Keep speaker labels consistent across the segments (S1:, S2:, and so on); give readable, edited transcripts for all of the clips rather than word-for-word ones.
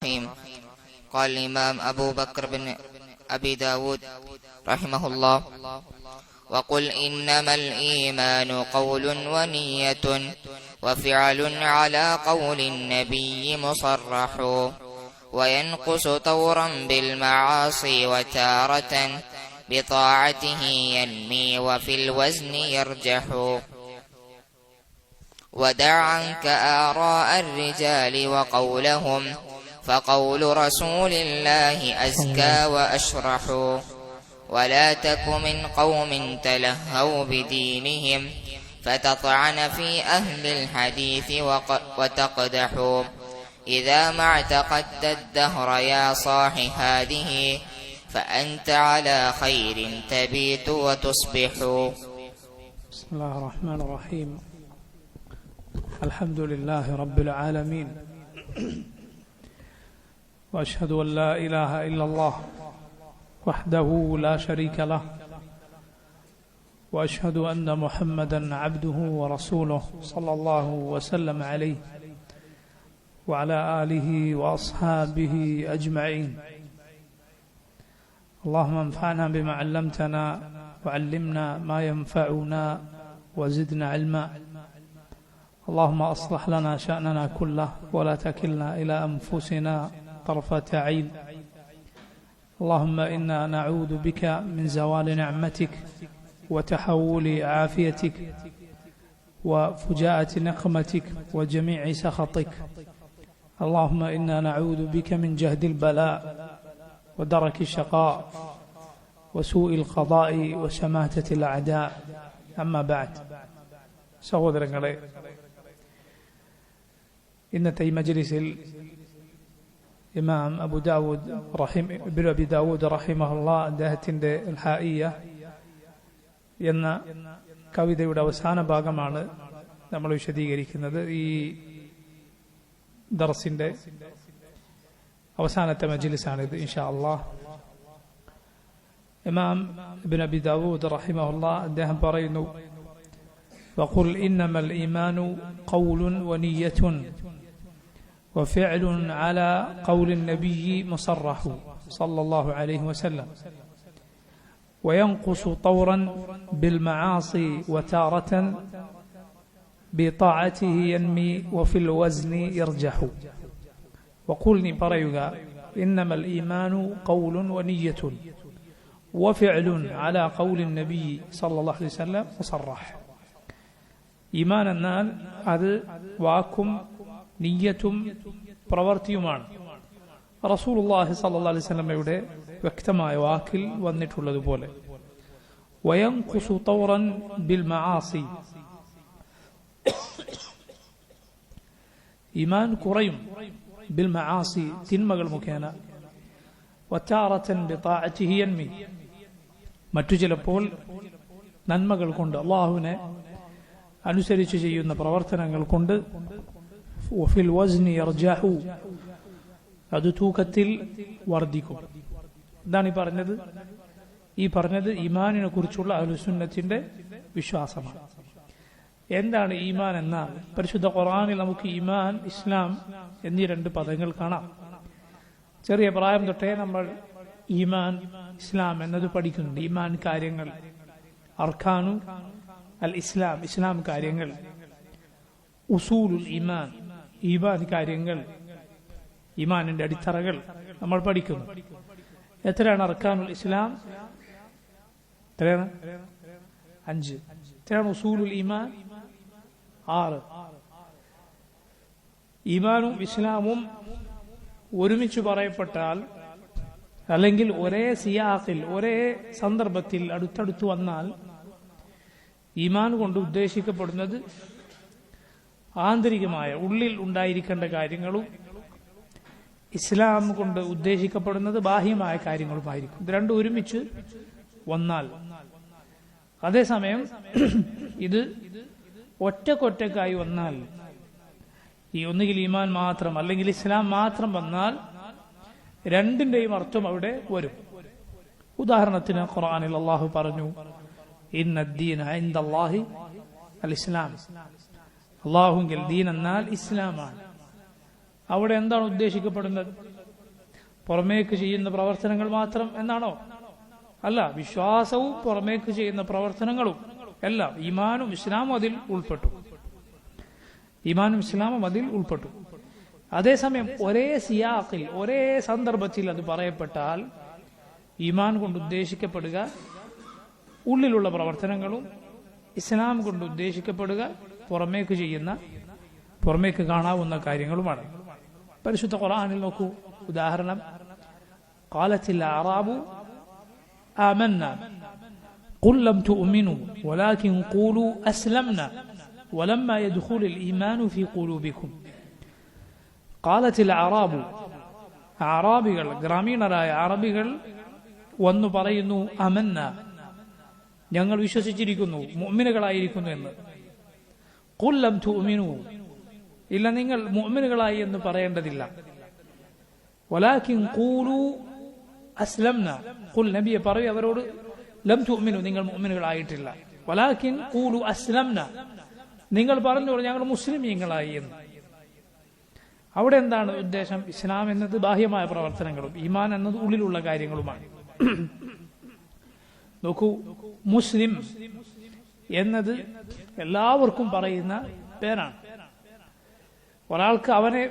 S1: قال الإمام أبو بكر بن أبي داود رحمه الله: وقل إنما الإيمان قول ونية وفعل على قول النبي مصرح، وينقص طورا بالمعاصي وتارة بطاعته ينمي وفي الوزن يرجح. ودع عنك آراء الرجال وقولهم، فقول رسول الله أزكى وأشرح. ولا تك من قوم تلهوا بدينهم فتطعن في أهل الحديث وتقدح. إذا ما اعتقدت الدهر يا صاح هذه، فأنت على خير تبيت وتصبح.
S2: بسم الله الرحمن الرحيم. الحمد لله رب العالمين، وأشهد أن لا إله إلا الله وحده لا شريك له، وأشهد أن محمدا عبده ورسوله صلى الله وسلم عليه وعلى آله وأصحابه أجمعين. اللهم انفعنا بما علمتنا وعلمنا ما ينفعنا وزدنا علما. اللهم أصلح لنا شأننا كله ولا تكلنا إلى أنفسنا طرفة عين. اللهم إنا نعوذ بك من زوال نعمتك وتحول عافيتك وفجاءة نقمتك وجميع سخطك. اللهم إنا نعوذ بك من جهد البلاء ودرك الشقاء وسوء القضاء وشماتة الأعداء. أما بعد. സഹോദരങ്ങളെ, ഇന്നത്തെ ഈ മജ്ലിസിൽ ഇമാം അബി ദാവൂദ് റഹിമഹുല്ലാഹ് അദ്ദേഹത്തിന്റെ ഹായിയ എന്ന കവിതയുടെ അവസാന ഭാഗമാണ് നമ്മൾ വിശദീകരിക്കുന്നത്. ഈ ദർസിന്റെ അവസാനത്തെ മജ്ലിസാണിത് ഇൻഷാ അല്ലാഹ്. ഇമാം ഇബ്നു അബി ദാവൂദ് റഹിമഹുല്ലാഹ് അദ്ദേഹം പറയുന്നു: وقل إنما الإيمان قول ونية وفعل على قول النبي مصرح صلى الله عليه وسلم، وينقص طورا بالمعاصي وتارة بطاعته ينمي وفي الوزن يرجح. وقلني بريغا إنما الإيمان قول ونية وفعل على قول النبي صلى الله عليه وسلم مصرح. ഈമാൻ എന്നാൽ അത് വാക്കും നിയ്യത്തും പ്രവൃത്തിയുമാണ്. റസൂലുള്ളാഹി സ്വല്ലല്ലാഹു അലൈഹി വസല്ലമയുടെ വ്യക്തമായ വാക്കിൽ വന്നിട്ടുള്ളതുപോലെ. വയൻഖുസു തൗറൻ ബിൽ മആസി, ഈമാൻ കുറയും ബിൽ മആസി, തിന്മകൾ മുഖേന. വതാറതൻ ബിതാഅതിഹി യൻമി, മറ്റു ചിലപ്പോൾ നന്മകൾ കൊണ്ട് അല്ലാഹുവിനെ അനുസരിച്ച് ചെയ്യുന്ന പ്രവർത്തനങ്ങൾ കൊണ്ട്. വഫിൽ വസ്നി യർജഹു, അത് തൂക്കത്തിൽ വർദ്ധിക്കും. ഇതാണ് ഈ പറഞ്ഞത് ഈമാനിനെ കുറിച്ചുള്ള അഹ്ലുസുന്നത്തിന്റെ വിശ്വാസമാണ്. എന്താണ് ഈമാൻ എന്നാൽ, പരിശുദ്ധ ഖുർആനിൽ നമുക്ക് ഈമാൻ, ഇസ്ലാം എന്നീ രണ്ട് പദങ്ങൾ കാണാം. ചെറിയ പ്രായം തൊട്ടേ നമ്മൾ ഈമാൻ, ഇസ്ലാം എന്നത് പഠിക്കുന്നുണ്ട്. ഈമാൻ കാര്യങ്ങൾ, അർക്കാനു അൽ ഇസ്ലാം, ഇസ്ലാം കാര്യങ്ങൾ, ഉസൂലുൽ ഈമാൻ, ഈമാൻ കാര്യങ്ങൾ, ഈമാനിന്റെ അടിത്തറകൾ നമ്മൾ പഠിക്കുന്നു. എത്രയാണ് അർക്കാനുൽ ഇസ്ലാം? എത്രയാണ്? 5. എത്രയാണ് ഉസൂലുൽ ഈമാൻ? 6. ഈമാനും ഇസ്ലാമും ഒരുമിച്ച് പറയപ്പെട്ടാൽ, അല്ലെങ്കിൽ ഒരേ സിയാഖിൽ ഒരേ സന്ദർഭത്തിൽ അടുത്തടുത്ത് വന്നാൽ, ഈമാൻ കൊണ്ട് ഉദ്ദേശിക്കപ്പെടുന്നത് ആന്തരികമായ ഉള്ളിൽ ഉണ്ടായിരിക്കേണ്ട കാര്യങ്ങളും ഇസ്ലാം കൊണ്ട് ഉദ്ദേശിക്കപ്പെടുന്നത് ബാഹ്യമായ കാര്യങ്ങളുമായിരിക്കും. ഇത് രണ്ടും ഒരുമിച്ച് വന്നാൽ, അതേസമയം ഇത് ഒറ്റക്കൊറ്റക്കായി വന്നാൽ, ഈ ഒന്നുകിൽ ഈമാൻ മാത്രം അല്ലെങ്കിൽ ഇസ്ലാം മാത്രം വന്നാൽ, രണ്ടിന്റെയും അർത്ഥം അവിടെ വരും. ഉദാഹരണത്തിന് ഖുർആനിൽ അല്ലാഹു പറഞ്ഞു: ഇന്ന ദീന ഇൻദല്ലാഹി അൽ ഇസ്ലാം, അല്ലാഹുവിൽ ദീൻ എന്നാൽ ഇസ്ലാമാണ്. അവിടെ എന്താണ് ഉദ്ദേശിക്കപ്പെടുന്നത്? പുറമേക്ക് ചെയ്യുന്ന പ്രവർത്തനങ്ങൾ മാത്രം എന്നാണോ? അല്ല, വിശ്വാസവും പുറമേക്ക് ചെയ്യുന്ന പ്രവർത്തനങ്ങളും എല്ലാം ഈമാനും ഇസ്ലാമും അതിൽ ഉൾപ്പെട്ടു. ഈമാനും ഇസ്ലാമും അതിൽ ഉൾപ്പെട്ടു. അതേസമയം ഒരേ സിയാഖിൽ ഒരേ സന്ദർഭത്തിൽ അത് പറയപ്പെട്ടാൽ ഈമാൻ കൊണ്ട് ഉദ്ദേശിക്കപ്പെടുക ഉള്ളിലുള്ള പ്രവർത്തനങ്ങളും, ഇസ്ലാം കൊണ്ട് ഉദ്ദേശിക്കപ്പെടുക പുറമേക്ക് കാണാവുന്ന കാര്യങ്ങളുമാണ്. പരിശുദ്ധ ഖുർആനിൽ നോക്കൂ, ഉദാഹരണം, ഖാലത്തിൽ അഅറാബു ആമന്ന ഖുൽ ലം തുഅ്മിനു വലാകിൻ ഖൂലു അസ്ലംന വലമ്മാ യദ്ഖുലുൽ ഈമാനു ഫീ ഖുലൂബികും. ഖാലത്തിൽ അഅറാബു, അഅറാബികൾ, ഗ്രാമീണരായ അറബികൾ വന്നു പറയുന്നു, അമന്ന, ഞങ്ങൾ വിശ്വസിച്ചിരിക്കുന്നു, മുഅ്മിനുകളായിരിക്കുന്നു എന്ന്. ഖുൽ ലം തുഅ്മിനു, ഇല്ല, നിങ്ങൾ മുഅ്മിനുകളായി എന്ന് പറയേണ്ടതില്ല. വലാകിൻ ഖൂലു അസ്ലംന, ഖുൽ, നബിയെ പറയൂ അവരോട്, ലം തുഅ്മിനു, നിങ്ങൾ മുഅ്മിനുകളായിട്ടില്ല. വലാകിൻ ഖൂലു അസ്ലംന, നിങ്ങൾ പറഞ്ഞോളൂ ഞങ്ങൾ മുസ്ലിമീങ്ങളായി എന്ന്. അവിടെ എന്താണ് ഉദ്ദേശം? ഇസ്ലാം എന്നത് ബാഹ്യമായ പ്രവർത്തനങ്ങളും ഈമാൻ എന്നത് ഉള്ളിലുള്ള കാര്യങ്ങളുമാണ്. നോക്കൂ, മുസ്ലിം എന്നത് എല്ലാവർക്കും പറയുന്ന പേരാണ്. ഒരാൾക്ക് അവനെ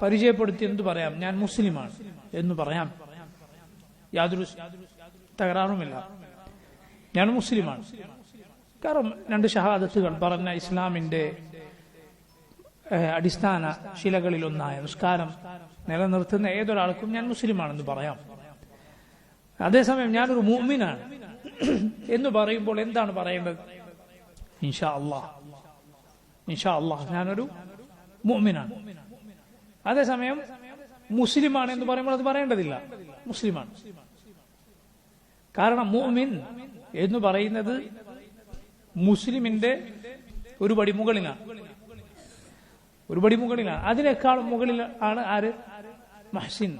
S2: പരിചയപ്പെടുത്തി എന്ത് പറയാം? ഞാൻ മുസ്ലിമാണ് എന്ന് പറയാം, യാതൊരു തകരാറുമില്ല. ഞാൻ മുസ്ലിമാണ്. കാരണം 2 ഷഹാദത്തുകൾ പറഞ്ഞ ഇസ്ലാമിന്റെ അടിസ്ഥാന ശിലകളിൽ ഒന്നായ നിസ്കാരം നിലനിർത്തുന്ന ഏതൊരാൾക്കും ഞാൻ മുസ്ലിമാണെന്ന് പറയാം. അതേസമയം ഞാനൊരു മുഅ്മിനാണ് എന്ന് പറയുമ്പോൾ എന്താണ് പറയേണ്ടത്? ഇൻഷാ അല്ലാഹ്, ഇൻഷാ അല്ലാഹ് ഞാനൊരു മുഅ്മിനാണ്. അതേസമയം മുസ്ലിമാണ് എന്ന് പറയുമ്പോൾ അത് പറയേണ്ടതില്ല, മുസ്ലിമാണ്. കാരണം മുഅ്മിൻ എന്ന് പറയുന്നത് മുസ്ലിമിന്റെ ഒരു പടി മുകളിലാണ്, ഒരു പടി മുകളിലാണ്. അതിനേക്കാളും മുകളിൽ ആണ് ആര്? മുഹ്സിൻ,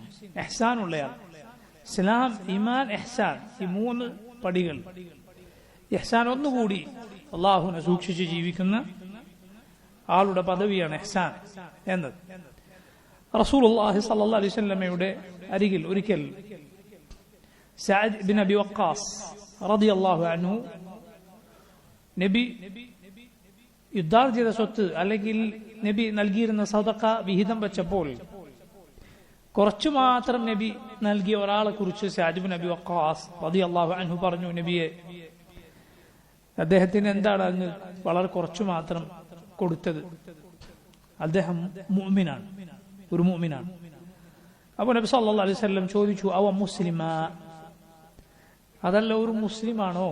S2: ഇഹ്സാൻ ഉള്ളയാൾ. ഇസ്ലാം, ഈമാൻ, ഇഹ്സാൻ, ഈ 3 പടികൾ. ഇഹ്സാൻ ഒന്നുകൂടി അള്ളാഹുവിനെ സൂക്ഷിച്ച് ജീവിക്കുന്ന ആളുടെ പദവിയാണ് ഇഹ്സാൻ എന്നത്. റസൂലുള്ളാഹി സ്വല്ലല്ലാഹു അലൈഹി വസല്ലമയുടെ അരികിൽ ഒരിക്കൽ സഅദ് ഇബ്നു അബി വഖാസ് റളിയല്ലാഹു അൻഹു നബി യുദ്ധാർജിത സ്വത്ത് അല്ലെങ്കിൽ നബി നൽകിയിരുന്ന സദഖ വിഹിതം വെച്ചപ്പോൾ കുറച്ചു മാത്രം നബി നൽകിയ ഒരാളെ കുറിച്ച് സഅദ് ഇബ്നു അബി വഖാസ് റളിയല്ലാഹു അൻഹു പറഞ്ഞു, നബിയെ, അദ്ദേഹത്തിന് എന്താണ് അങ്ങ് വളരെ കുറച്ചു മാത്രം കൊടുത്തത്? അദ്ദേഹം മുഅ്മിനാണ്, ഒരു മുഅ്മിനാണ്. അപ്പോൾ നബി സല്ലല്ലാഹു അലൈഹി വസല്ലം ചോദിച്ചു, അവ മുസ്ലിമാ, അതല്ല ഒരു മുസ്ലിമാണോ?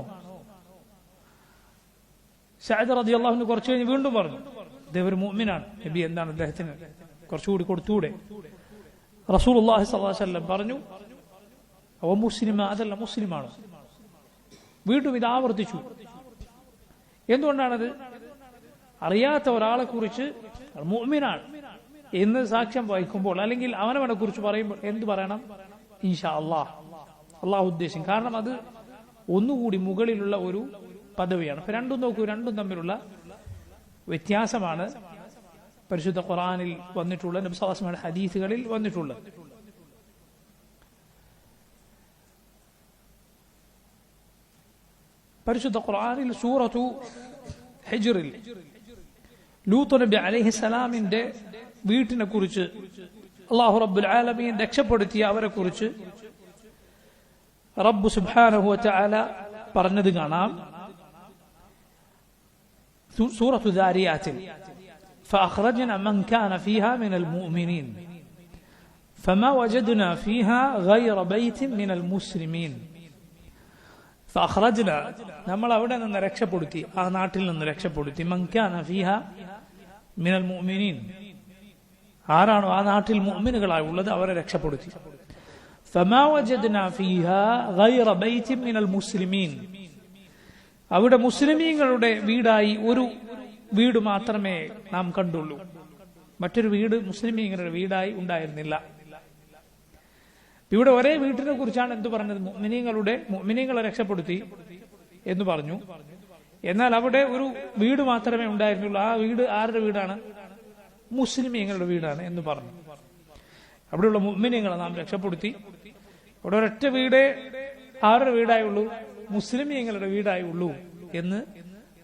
S2: സഅദ് റളിയല്ലാഹു അൻഹു കുറച്ചു കഴിഞ്ഞ് വീണ്ടും പറഞ്ഞു, അദ്ദേഹം ഒരു മുഅ്മിനാണ്. നബി, എന്താണ് അദ്ദേഹത്തിന് കുറച്ചുകൂടി കൊടുത്തൂടെ? റസൂലുള്ളാഹി സ്വല്ലല്ലാഹു അലൈഹി വസല്ലം പറഞ്ഞു, അവ മുസ്ലിമാ, അതല്ല മുസ്ലിമാണോ? വീണ്ടും ഇത് ആവർത്തിച്ചു. എന്തുകൊണ്ടാണത്? അറിയാത്ത ഒരാളെ കുറിച്ച് മുഅ്മിനാണ് എന്ന് സാക്ഷ്യം വഹിക്കുമ്പോൾ അല്ലെങ്കിൽ അവനവനെ കുറിച്ച് പറയുമ്പോൾ എന്ത് പറയണം? ഇൻഷാ അല്ലാഹ്, അള്ളാഹു ഉദ്ദേശിക്കും. കാരണം അത് ഒന്നുകൂടി മുകളിലുള്ള ഒരു പദവിയാണ്. അപ്പൊ രണ്ടും നോക്കൂ, രണ്ടും തമ്മിലുള്ള വ്യത്യാസമാണ് പരിശുദ്ധ ഖുർആനിൽ വന്നിട്ടുള്ള, നബി സല്ലല്ലാഹു അലൈഹി വസല്ലം ഹദീസുകളിൽ വന്നിട്ടുള്ളത്. പരിശുദ്ധ ഖുർആനിൽ സൂറത്തു ഹിജ്റിൽ ലൂത്ത് നബി അലൈഹിസ്സലാമിന്റെ വീട്ടിനെ കുറിച്ച് അല്ലാഹു റബ്ബുൽ ആലമീൻ രക്ഷപ്പെടുത്തിയ അവരെ കുറിച്ച് റബ്ബ് സുബ്ഹാനഹു വ തആല പറഞ്ഞത് കാണാം. സൂറത്തു ദാരിയാത്തിൽ فأخرجنا من كان فيها من المؤمنين فما وجدنا فيها غير بيت من المسلمين. فأخرجنا, നമ്മൾ അവിടെ നിന്ന് രക്ഷപ്പെടുത്തി, ആ നാട്ടിൽ നിന്ന് രക്ഷപ്പെടുത്തി. من كان فيها من المؤمنين, ആരാണോ ആ നാട്ടിൽ മുഅ്മിനുകളായി ഉള്ളത് അവരെ രക്ഷപ്പെടുത്തി. فما وجدنا فيها غير بيت من المسلمين, അവിടെ മുസ്ലിമീങ്ങളുടെ വീടായി ഒരു വീട് മാത്രമേ നാം കണ്ടുള്ളൂ, മറ്റൊരു വീട് മുസ്ലിമീങ്ങളുടെ വീടായി ഉണ്ടായിരുന്നില്ല. ഇവിടെ ഒരേ വീട്ടിനെ കുറിച്ചാണ് എന്ത് പറഞ്ഞത്? മുഅ്മിനീങ്ങളെ രക്ഷപ്പെടുത്തി എന്ന് പറഞ്ഞു. എന്നാൽ അവിടെ ഒരു വീട് മാത്രമേ ഉണ്ടായിരുന്നുള്ളൂ. ആ വീട് ആരുടെ വീടാണ്? മുസ്ലിമീങ്ങളുടെ വീടാണ് എന്ന് പറഞ്ഞു. അവിടെയുള്ള മുഅ്മിനീങ്ങളെ നാം രക്ഷപ്പെടുത്തി. അവിടെ ഒരൊറ്റ വീടേ ആരുടെ വീടായുള്ളൂ? മുസ്ലിമീങ്ങളുടെ വീടായുള്ളൂ എന്ന്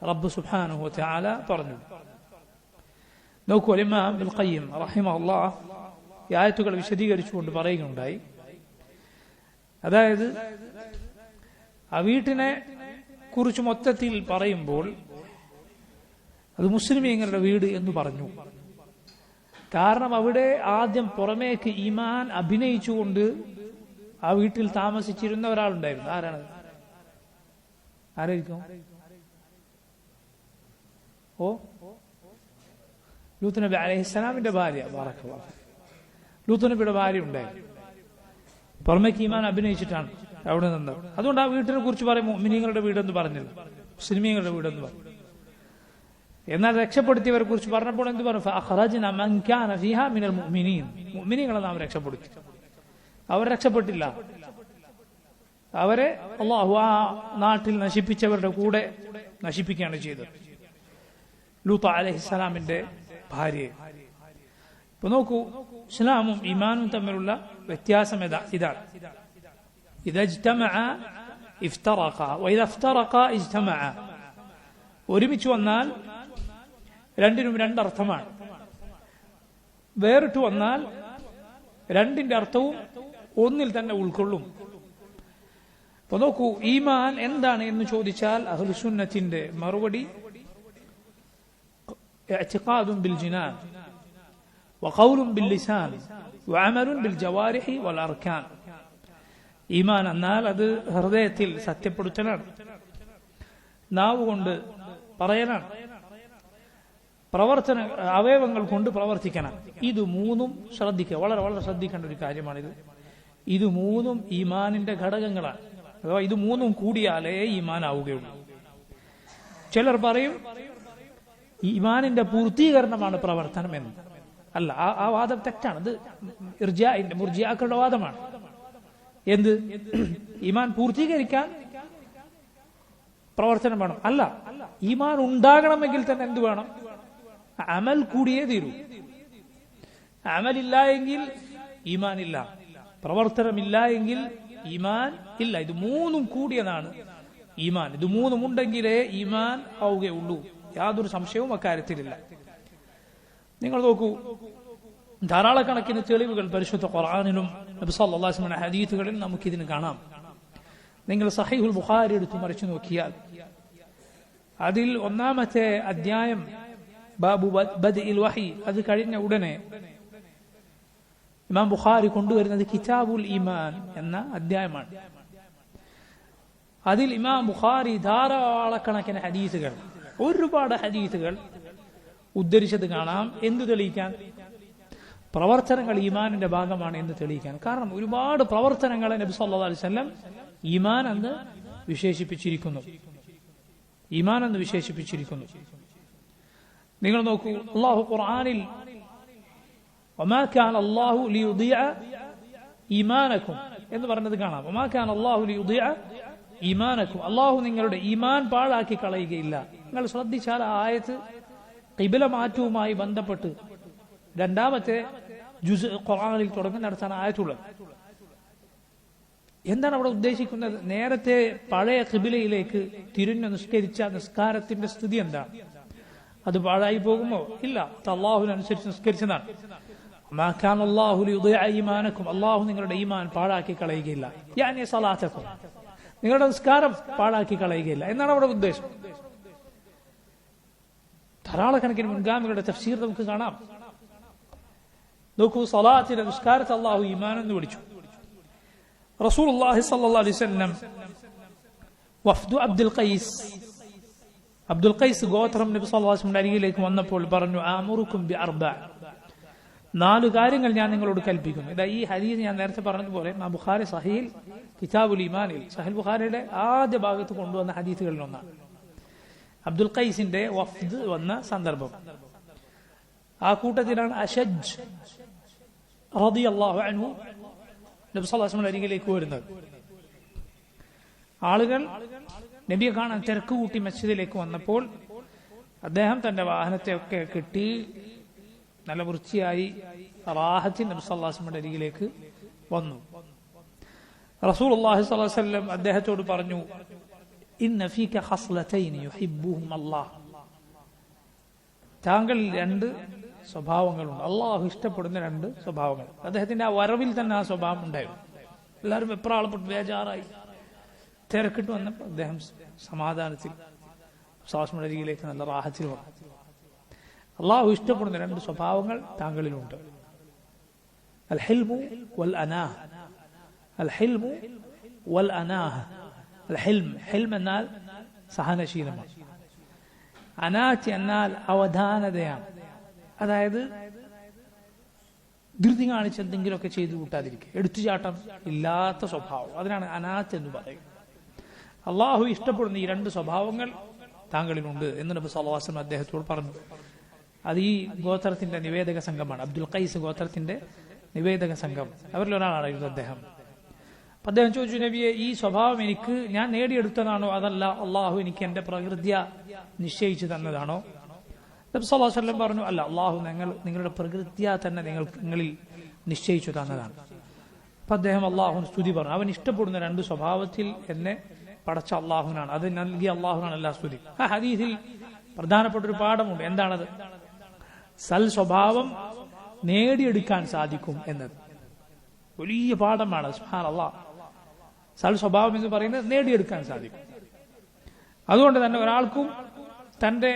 S2: റബ്ബ് സുബ്ഹാനഹു വ തആല പറഞ്ഞു. നോക്കൂ, ഇമാം ഇബ്നുൽ ഖയ്യിം റഹിമഹുല്ലാഹ് ഈ ആയത്തുകൾ വിശദീകരിച്ചുകൊണ്ട് പറയുകയുണ്ടായി, അതായത് ആ വീട്ടിനെ കുറിച്ച് മൊത്തത്തിൽ പറയുമ്പോൾ അത് മുസ്ലിമീങ്ങളുടെ വീട് എന്ന് പറഞ്ഞു. കാരണം അവിടെ ആദ്യം പുറമേക്ക് ഈമാൻ അഭിനയിച്ചുകൊണ്ട് ആ വീട്ടിൽ താമസിച്ചിരുന്ന ഒരാളുണ്ടായിരുന്നു. ആരാണ്? ആരായിരിക്കും? ലൂത്ത് നബി അലൈഹിസ്സലാമിന്റെ ഭാര്യ. ലൂത്ത് നബിയുടെ ഭാര്യ ഉണ്ടായിരുന്നു. പുറമേക്ക് ഈമാൻ അഭിനയിച്ചിട്ടാണ് അവിടെ നിന്നത്. അതുകൊണ്ട് ആ വീട്ടിനെ കുറിച്ച് പറയുമ്പോൾ മുഅ്മിനീങ്ങളുടെ വീടെന്ന് പറഞ്ഞില്ല, മുസ്ലിമീങ്ങളുടെ വീടെന്ന് പറഞ്ഞു. എന്നാൽ രക്ഷപ്പെടുത്തിയവരെ കുറിച്ച് പറഞ്ഞപ്പോൾ എന്ത് പറഞ്ഞു? ഫഅഖറജ്നാ മൻ കാന ഫീഹാ മിനൽ മുഅ്മിനീൻ. മുഅ്മിനീങ്ങളെ നാം രക്ഷപ്പെടുത്തി. അവർ രക്ഷപ്പെട്ടില്ല. അവരെ അല്ലാഹു ആ നാട്ടിൽ നശിപ്പിച്ചവരുടെ കൂടെ നശിപ്പിക്കുകയാണ് ചെയ്തത്, ലൂത്ത് അലൈഹിസ്സലാമിന്റെ ഭാര്യയെ. ഇപ്പൊ നോക്കൂ, ഇസ്ലാമും ഈമാനും തമ്മിലുള്ള വ്യത്യാസം ഇതാണ്. ഇദാ ഇജ്തമഅ ഇഫ്തറഖ വഇദാ ഇഫ്തറഖ ഇജ്തമഅ. ഒരുമിച്ച് വന്നാൽ രണ്ടിനും രണ്ടർത്ഥമാണ്. വേറിട്ട് വന്നാൽ രണ്ടിന്റെ അർത്ഥവും ഒന്നിൽ തന്നെ ഉൾക്കൊള്ളും. അപ്പൊ നോക്കൂ, ഈമാൻ എന്താണ് എന്ന് ചോദിച്ചാൽ അഹ്ലുസുന്നത്തിന്റെ മറുപടി ഇഅ്തിഖാദുൻ ബിൽ ജിനാൻ വഖൗലുൻ ബിൽ ലിസാൻ വഅമലുൻ ബിൽ ജവാരിഹി വൽ അർക്കാൻ. ഈമാൻ എന്നാൽ അത് ഹൃദയത്തിൽ സത്യപ്പെടുത്തലാണ്, നാവ് കൊണ്ട് പറയലാണ്, പ്രവർത്തന അവയവങ്ങൾ കൊണ്ട് പ്രവർത്തിക്കണം. ഇത് മൂന്നും ശ്രദ്ധിക്കുക, വളരെ വളരെ ശ്രദ്ധിക്കേണ്ട ഒരു കാര്യമാണിത്. ഇത് മൂന്നും ഈമാനിന്റെ ഘടകങ്ങളാണ്. അഥവാ ഇത് മൂന്നും കൂടിയാലേ ഈമാൻ ആവുകയുള്ളൂ. ചിലർ പറയും ഈമാനിന്റെ പൂർത്തീകരണമാണ് പ്രവർത്തനം എന്ന്. അല്ല, ആ വാദം തെറ്റാണ്. ഇത് മുർജിയാക്കളുടെ വാദമാണ്. എന്ത്? ഈമാൻ പൂർത്തീകരിക്കാൻ പ്രവർത്തനം വേണം. അല്ല, ഈമാൻ ഉണ്ടാകണമെങ്കിൽ തന്നെ എന്ത് വേണം? അമൽ കൂടിയേ തീരൂ. അമലില്ല എങ്കിൽ ഈമാൻ ഇല്ല, പ്രവർത്തനമില്ല എങ്കിൽ ഈമാൻ ഇല്ല. ഇത് മൂന്നും കൂടിയതാണ് ഈമാൻ. ഇത് മൂന്നും ഉണ്ടെങ്കിലേ ഈമാൻ ആവുകയുള്ളൂ. യാതൊരു സംശയവും അക്കാര്യത്തിലില്ല. നിങ്ങൾ നോക്കൂ, ധാരാളക്കണക്കിന് തെളിവുകൾ പരിശുദ്ധ ഖുർആനിലും നബി സല്ലല്ലാഹു അലൈഹി വസല്ലം ഹദീസുകളിൽ നമുക്കിതിന് കാണാം. നിങ്ങൾ സഹീഹുൽ ബുഖാരി എടുത്തു മറിച്ചു നോക്കിയാൽ അതിൽ ഒന്നാമത്തെ അധ്യായം ബാബു ബദ്ഇൽ വഹി, അത് കഴിഞ്ഞ ഉടനെ ഇമാം ബുഖാരി കൊണ്ടുവരുന്നത് കിതാബുൽ ഈമാൻ എന്ന അധ്യായമാണ്. അതിൽ ഇമാം ബുഖാരി ധാരാളക്കണക്കിന് ഹദീസുകൾ, ഒരുപാട് ഹദീസുകൾ ഉദ്ധരിച്ചത് കാണാം. എന്തു തെളിയിക്കാൻ? പ്രവർത്തനങ്ങൾ ഈമാനിന്റെ ഭാഗമാണ് എന്ന് തെളിയിക്കാൻ. കാരണം ഒരുപാട് പ്രവർത്തനങ്ങളെ നബി സല്ലല്ലാഹു അലൈഹി വസല്ലം ഈമാൻ എന്ന് വിശേഷിപ്പിച്ചിരിക്കുന്നു. ഈമാൻ എന്ന് വിശേഷിപ്പിച്ചിരിക്കുന്നു. നിങ്ങൾ നോക്കൂ, അല്ലാഹു ഖുർആനിൽ വമാ കാന അല്ലാഹു ലിയുദിഅ ഈമാനക്കും എന്ന് പറഞ്ഞത് കാണാം. വമാ കാന അല്ലാഹു ലിയുദിഅ ഈമാനക്കും. അല്ലാഹു നിങ്ങളുടെ ഈമാൻ പാഴാക്കി കളയുകയില്ല. നിങ്ങൾ ശ്രദ്ധിച്ചാൽ ആ ആയത്ത് ഖിബ്ല മാറ്റവുമായി ബന്ധപ്പെട്ട് രണ്ടാമത്തെ ജുസ് ഖുർആനിൽ തുടങ്ങുന്നിടത്താണ് ആയത്തുള്ളത്. എന്താണ് അവിടെ ഉദ്ദേശിക്കുന്നത്? നേരത്തെ പഴയ ഖിബ്ലയിലേക്ക് തിരിഞ്ഞു നിസ്കരിച്ച നിസ്കാരത്തിന്റെ സ്ഥിതി എന്താണ്? അത് പാഴായി പോകുമോ? ഇല്ല, അല്ലാഹുവിനനുസരിച്ച് നിസ്കരിച്ചതാണ്. അല്ലാഹു നിങ്ങളുടെ ഈമാൻ പാഴാക്കി കളയുകയില്ല. യാനി സലാത്തക്കും, നിങ്ങളുടെ നിസ്കാരം പാഴാക്കി കളയുകയില്ല എന്നാണ് അവിടെ ഉദ്ദേശം. ധാരാളക്കണക്കിന് മുൻഗാമികളുടെ തഫ്സീർ നമുക്ക് കാണാം. നോക്കൂ, സലാത്തിന്റെ നിസ്കാരത്തെ അല്ലാഹു ഈമാൻ എന്ന് വിളിച്ചു. റസൂലുള്ളാഹി സ്വല്ലല്ലാഹു അലൈഹി വസല്ലം വഫ്ദു അബ്ദുൽ ഖൈസ് ഗോത്രം നബി സല്ലല്ലാഹു അലൈഹി വസല്ലം അരികിലേക്ക് വന്നപ്പോൾ പറഞ്ഞു, ആമുറുക്കും ബി അർബഅ, 4 കാര്യങ്ങൾ ഞാൻ നിങ്ങളോട് കൽപ്പിക്കുന്നു. ഇതാ ഈ ഹദീസ് ഞാൻ നേരത്തെ പറഞ്ഞതുപോലെ ബുഖാരി സഹീൽ കിതാബുൽ ഈമാനിൽ, സഹീൽ ബുഖാരിയുടെ ആദ്യ ഭാഗത്ത് കൊണ്ടുവന്ന ഹദീസുകളിൽ ഒന്നാണ്. അബ്ദുൽ ഖൈസിന്റെ വഫ്ദ് വന്ന സന്ദർഭം. ആ കൂട്ടത്തിലാണ് അശജ് റളിയല്ലാഹു അൻഹു നബി സല്ലല്ലാഹു അലൈഹി വസല്ലം അരികിലേക്ക് വരുന്നത്. ആളുകൾ നബിയെ കാണാൻ തിരക്ക് കൂട്ടി മസ്ജിദിലേക്ക് വന്നപ്പോൾ അദ്ദേഹം തന്റെ വാഹനത്തെ ഒക്കെ കിട്ടി നല്ല വൃത്തിയായി റാഹത്തിൽ നബി സല്ലല്ലാഹു അലൈഹി വസല്ലമയുടെ അരികിലേക്ക് വന്നു. റസൂലുള്ളാഹി സ്വല്ലല്ലാഹു അലൈഹി വസല്ലം അദ്ദേഹത്തോട് പറഞ്ഞു, ഇന്ന ഫീക ഖസ്ലതൈൻ യുഹിബ്ബുഹും അല്ലാഹ്, താങ്കളിൽ രണ്ട് സ്വഭാവങ്ങളുണ്ട്, അള്ളാഹു ഇഷ്ടപ്പെടുന്ന രണ്ട് സ്വഭാവങ്ങൾ. അദ്ദേഹത്തിന്റെ ആ വരവിൽ തന്നെ ആ സ്വഭാവം ഉണ്ടായിരുന്നു. എല്ലാവരും വെപ്രാളപ്പെട്ട് ബേജാറായി തിരക്കിട്ട് വന്നപ്പോൾ അദ്ദേഹം സമാധാനത്തിൽ സ്വല്ലല്ലാഹു അരികിലേക്ക് നല്ല റാഹത്തിൽ വന്നു. അള്ളാഹു ഇഷ്ടപ്പെടുന്ന രണ്ട് സ്വഭാവങ്ങൾ താങ്കളിലുണ്ട്. അൽ ഹിൽമു വൽ അനാഹ്. അൽ ഹിൽമു വൽ അനാഹ്. അൽ ഹിൽം, ഹിൽം എന്നാൽ സഹനശീലമാണ്. അനാഹ് എന്നാൽ അവധാനതയാണ്. അതായത് ധൃതി കാണിച്ച് എന്തെങ്കിലുമൊക്കെ ചെയ്തു കൂട്ടാതിരിക്കുക, എടുത്തുചാട്ടം ഇല്ലാത്ത സ്വഭാവം, അതിനാണ് അനാത്ത് എന്ന് പറയുന്നത്. അള്ളാഹു ഇഷ്ടപ്പെടുന്ന ഈ രണ്ട് സ്വഭാവങ്ങൾ താങ്കളിലുണ്ട് എന്ന് നബി സല്ലല്ലാഹു അലൈഹി വസല്ലം അദ്ദേഹത്തോട് പറഞ്ഞു. അത് ഈ ഗോത്രത്തിന്റെ നിവേദക സംഘമാണ്, അബ്ദുൽ ഖൈസ് ഗോത്രത്തിന്റെ നിവേദക സംഘം, അവരിൽ ഒരാളായിരുന്നു അദ്ദേഹം. അപ്പൊ അദ്ദേഹം ചോദിച്ചു, നബിയെ, ഈ സ്വഭാവം എനിക്ക് ഞാൻ നേടിയെടുത്തതാണോ അതല്ല അള്ളാഹു എനിക്ക് എന്റെ പ്രകൃതിയ നിശ്ചയിച്ചു തന്നതാണോ? നബി സല്ലല്ലാഹു അലൈഹി വസല്ലം പറഞ്ഞു, അല്ല, അള്ളാഹു നിങ്ങളുടെ പ്രകൃതിയ തന്നെ നിങ്ങളിൽ നിശ്ചയിച്ചു തന്നതാണ്. അപ്പൊ അദ്ദേഹം അള്ളാഹുവിന് സ്തുതി പറഞ്ഞു. അവൻ ഇഷ്ടപ്പെടുന്ന രണ്ട് സ്വഭാവത്തിൽ എന്നെ പടച്ച അള്ളാഹുനാണ്, അത് നൽകിയ അള്ളാഹുനാണ് എല്ലാ സ്തുതി. ആ ഹദീസിൽ പ്രധാനപ്പെട്ട ഒരു പാഠമുണ്ട്. എന്താണത്? സൽ സ്വഭാവം നേടിയെടുക്കാൻ സാധിക്കും എന്നത് വലിയ പാഠമാണ്. സുബ്ഹാനല്ലാഹ്, സൽ സ്വഭാവം എന്ന് പറയുന്നത് നേടിയെടുക്കാൻ സാധിക്കും. അതുകൊണ്ട് തന്നെ ഒരാൾക്കും തന്റെ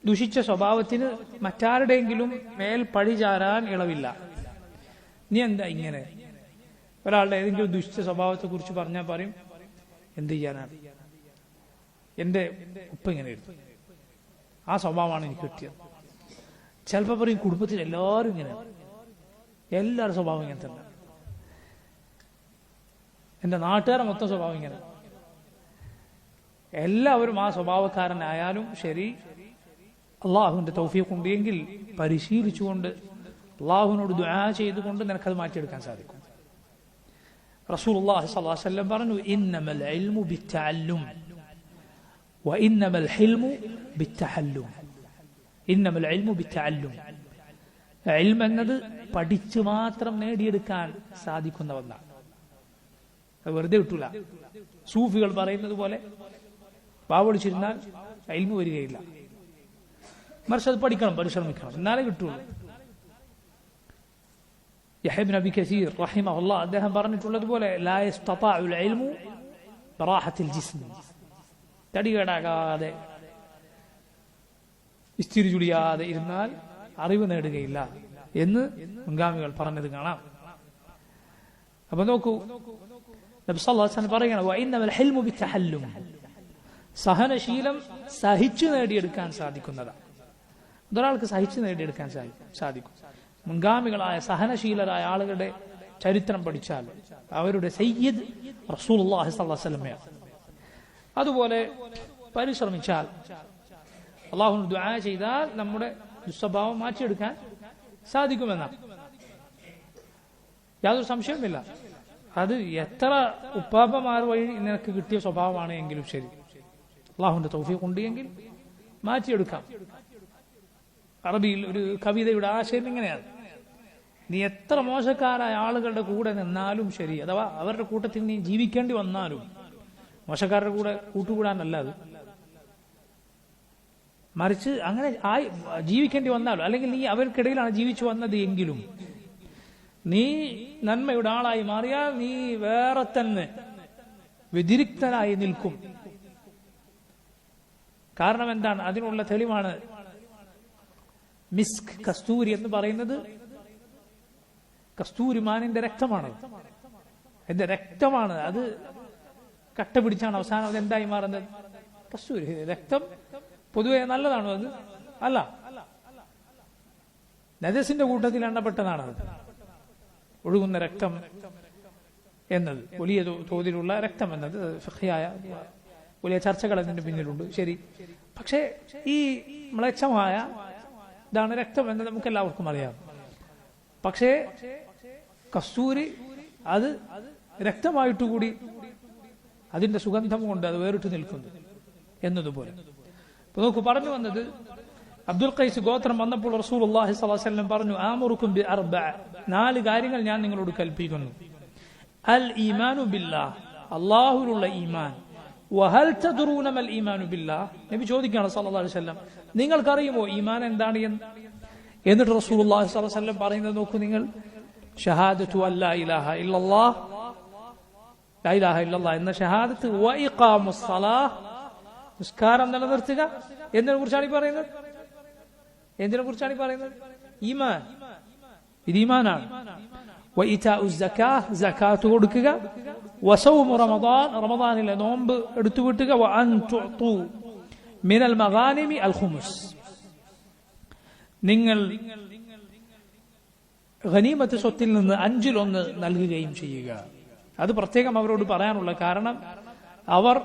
S2: ദുഷിച്ച സ്വഭാവത്തിന് മറ്റാരുടെയെങ്കിലും മേൽ പഴിചാരാൻ ഇളവില്ല. നീ എന്താ ഇങ്ങനെ? ഒരാളുടെ ഏതെങ്കിലും ദുഷിച്ച സ്വഭാവത്തെ കുറിച്ച് പറഞ്ഞാൽ പറയും, എന്ത് ചെയ്യാനാണ്, എന്റെ ഉപ്പ ഇങ്ങനെ എടുത്തു, ആ സ്വഭാവമാണ് എനിക്ക് കിട്ടിയത്. ചിലപ്പോൾ പറയും, കുടുംബത്തിൽ എല്ലാവരും ഇങ്ങനെയാണ്, എല്ലാവരുടെ സ്വഭാവം ഇങ്ങനെ തന്നെ, എന്റെ നാട്ടുകാരെ മൊത്തം സ്വഭാവം ഇങ്ങനെ. എല്ലാവരും ആ സ്വഭാവക്കാരനായാലും ശരി, അള്ളാഹുവിന്റെ തൗഫീഖ് ഉണ്ടെങ്കിൽ പരിശീലിച്ചുകൊണ്ട് അള്ളാഹുവിനോട് ദുആ ചെയ്തുകൊണ്ട് നിനക്കത് മാറ്റിയെടുക്കാൻ സാധിക്കും. റസൂലുള്ളാഹി സ്വല്ലല്ലാഹു അലൈഹി വസല്ലം പറഞ്ഞു, ഇന്നമൽ ഇൽമു ബിത്തഅല്ലും വഇന്നമൽ ഹിൽമു ബിത്തഹല്ലും. ഇന്നമൽ ഇൽമു ബിത്തഅല്ലും. ഇൽമ് എന്നത് പഠിച്ചു മാത്രം നേടിയെടുക്കാൻ സാധിക്കുന്ന ഒന്നാണ്. അത് വെറുതെ കിട്ടൂല. സൂഫികൾ പറയുന്നത് പോലെ വാവൊളിച്ചിരുന്നാൽ ഇൽമു വരികയില്ല. മറിച്ച് അത് പഠിക്കണം, പരിശ്രമിക്കണം, എന്നാലേ കിട്ടുള്ളൂ. യഹ്യ ഇബ്നു അബി കസീർ റഹിമഹുല്ലാഹ് അദ്ദേഹം പറഞ്ഞിട്ടുള്ളതുപോലെ, ലാ യസ്തതാഉൽ ഇൽമു ബറാഹത്തിൽ ജിസ്ം. തടികേടാകാതെ ഇസ്തിരി ചുളിയാതെ ഇരുന്നാൽ അറിവ് നേടുകയില്ല എന്ന് മുൻഗാമികൾ പറഞ്ഞത് കാണാം. അപ്പൊ നോക്കൂ, നബി സല്ലല്ലാഹു അലൈഹി വസല്ലം പറയുകയാണ്, വഇന്നമൽ ഹിൽമു ബിത്തഹല്ലും. സഹനശീലം സഹിച്ചു നേടിയെടുക്കാൻ സാധിക്കുന്നതാണ്. അതൊരാൾക്ക് സഹിച്ചു നേടിയെടുക്കാൻ സാധിക്കും. മുൻഗാമികളായ സഹനശീലരായ ആളുകളുടെ ചരിത്രം പഠിച്ചാൽ അവരുടെ സയ്യിദ് റസൂലുള്ളാഹി സ്വല്ലല്ലാഹു അലൈഹി വസല്ലമയാണ്. അതുപോലെ പരിശ്രമിച്ചാൽ, അള്ളാഹുവിനോട് ദുആ ചെയ്താൽ നമ്മുടെ ദുസ്വഭാവം മാറ്റിയെടുക്കാൻ സാധിക്കുമെന്നാണ്, യാതൊരു സംശയവുമില്ല. അത് എത്ര ഉപ്പാപ്പമാർ വഴി നിനക്ക് കിട്ടിയ സ്വഭാവമാണ് എങ്കിലും ശരി, അള്ളാഹുവിന്റെ തൗഫീഖ് ഉണ്ടെങ്കിൽ മാറ്റിയെടുക്കാം. അറബിയിൽ ഒരു കവിതയുടെ ആശയം ഇങ്ങനെയാണ്, നീ എത്ര മോശക്കാരായ ആളുകളുടെ കൂടെ നിന്നാലും ശരി, അഥവാ അവരുടെ കൂട്ടത്തിൽ നീ ജീവിക്കേണ്ടി വന്നാലും, മോശക്കാരുടെ കൂടെ കൂട്ടുകൂടാനല്ല അത്, മറിച്ച് അങ്ങനെ ജീവിക്കേണ്ടി വന്നാലും, അല്ലെങ്കിൽ നീ അവർക്കിടയിലാണ് ജീവിച്ചു വന്നത് എങ്കിലും നീ നന്മയുടെ ആളായി മാറിയാൽ നീ വേറെ തന്നെ വ്യതിരിക്തനായി നിൽക്കും. കാരണം എന്താണ്? അതിനുള്ള തെളിവാണ് മിസ്ക്, കസ്തൂരി എന്ന് പറയുന്നത് കസ്തൂരിമാനിന്റെ രക്തമാണ്. എന്റെ രക്തമാണ്, അത് കട്ട പിടിച്ചാണ് അവസാനം അത് എന്തായി മാറുന്നത്? കസ്തൂരി. രക്തം പൊതുവെ നല്ലതാണോ? അത് അല്ല, നജസിന്റെ കൂട്ടത്തിൽ എണ്ണപ്പെട്ടതാണത്. ഒഴുകുന്ന രക്തം എന്നത്, വലിയ തോതിലുള്ള രക്തം എന്നത് ഫിഖ്ഹിയായ വലിയ ചർച്ചകൾ അതിന്റെ പിന്നിലുണ്ട്. ശരി, പക്ഷേ ഈ മ്ലേച്ഛമായ ഇതാണ് രക്തം എന്ന് നമുക്ക് എല്ലാവർക്കും അറിയാം. പക്ഷേ കസ്തൂരി അത് രക്തമായിട്ടുകൂടി അതിന്റെ സുഗന്ധം കൊണ്ട് അത് വേറിട്ട് നിൽക്കുന്നു എന്നതുപോലെ. അപ്പൊ നോക്കൂ, പറഞ്ഞു വന്നത്, അബ്ദുൽ ഖൈസ് ഗോത്രം വന്നപ്പോൾ റസൂലുള്ളാഹി സ്വല്ലല്ലാഹു അലൈഹി വസല്ലം പറഞ്ഞു, ആമുറുക്കും ബി അർബഅ, 4 കാര്യങ്ങൾ ഞാൻ നിങ്ങളോട് കൽപ്പിക്കുന്നു. അൽ ഈമാനു ബില്ലാഹ്, അല്ലാഹുവിലുള്ള ഈമാൻ. വഹൽ തദ്റൂന മൽ ഈമാനു ബില്ലാഹ്, നബി ചോദിക്കുകയാണ് സ്വല്ലല്ലാഹു അലൈഹി വസല്ലം, നിങ്ങൾക്കറിയുമോ ഈമാൻ എന്താണ് എന്ന്? എന്നിട്ട് റസൂലുള്ളാഹി സ്വല്ലല്ലാഹു അലൈഹി വസല്ലം പറയുന്നത് നോക്കൂ നിങ്ങൾ, ഷഹാദത്തു അല്ലാ ഇലാഹ ഇല്ലല്ലാഹ്, ലാ ഇലാഹ ഇല്ലല്ലാഹ് എന്ന ഷഹാദത്ത്, വ ഇഖാമുസ് സ്വലാഹ്, നിസ്കാരം നിലനിർത്തുക. എന്തിനെ കുറിച്ചാണ് ഈ പറയുന്നത്? എന്തിനെ കുറിച്ചാണ് ഈ പറയുന്നത്? ഈമാൻ. ഇത് ഈമാനാണ്. വ ഇതാഉസ് സകാത്ത്, സകാത്ത് കൊടുക്കുക. വസൗമു റമദാൻ, റമദാനിലെ നോമ്പ് എടുത്തു വിട്ടുക. വ അൻ തുഅതു മിനൽ മഗാനിമി അൽ ഖുമുസ്, നിങ്ങൾ ഗനീമത്ത് സ്വത്തിൽ നിന്ന് 5-1 നൽകുകയും ചെയ്യുക. അത് പ്രത്യേകം അവരോട് പറയാനുള്ള കാരണം, അവർ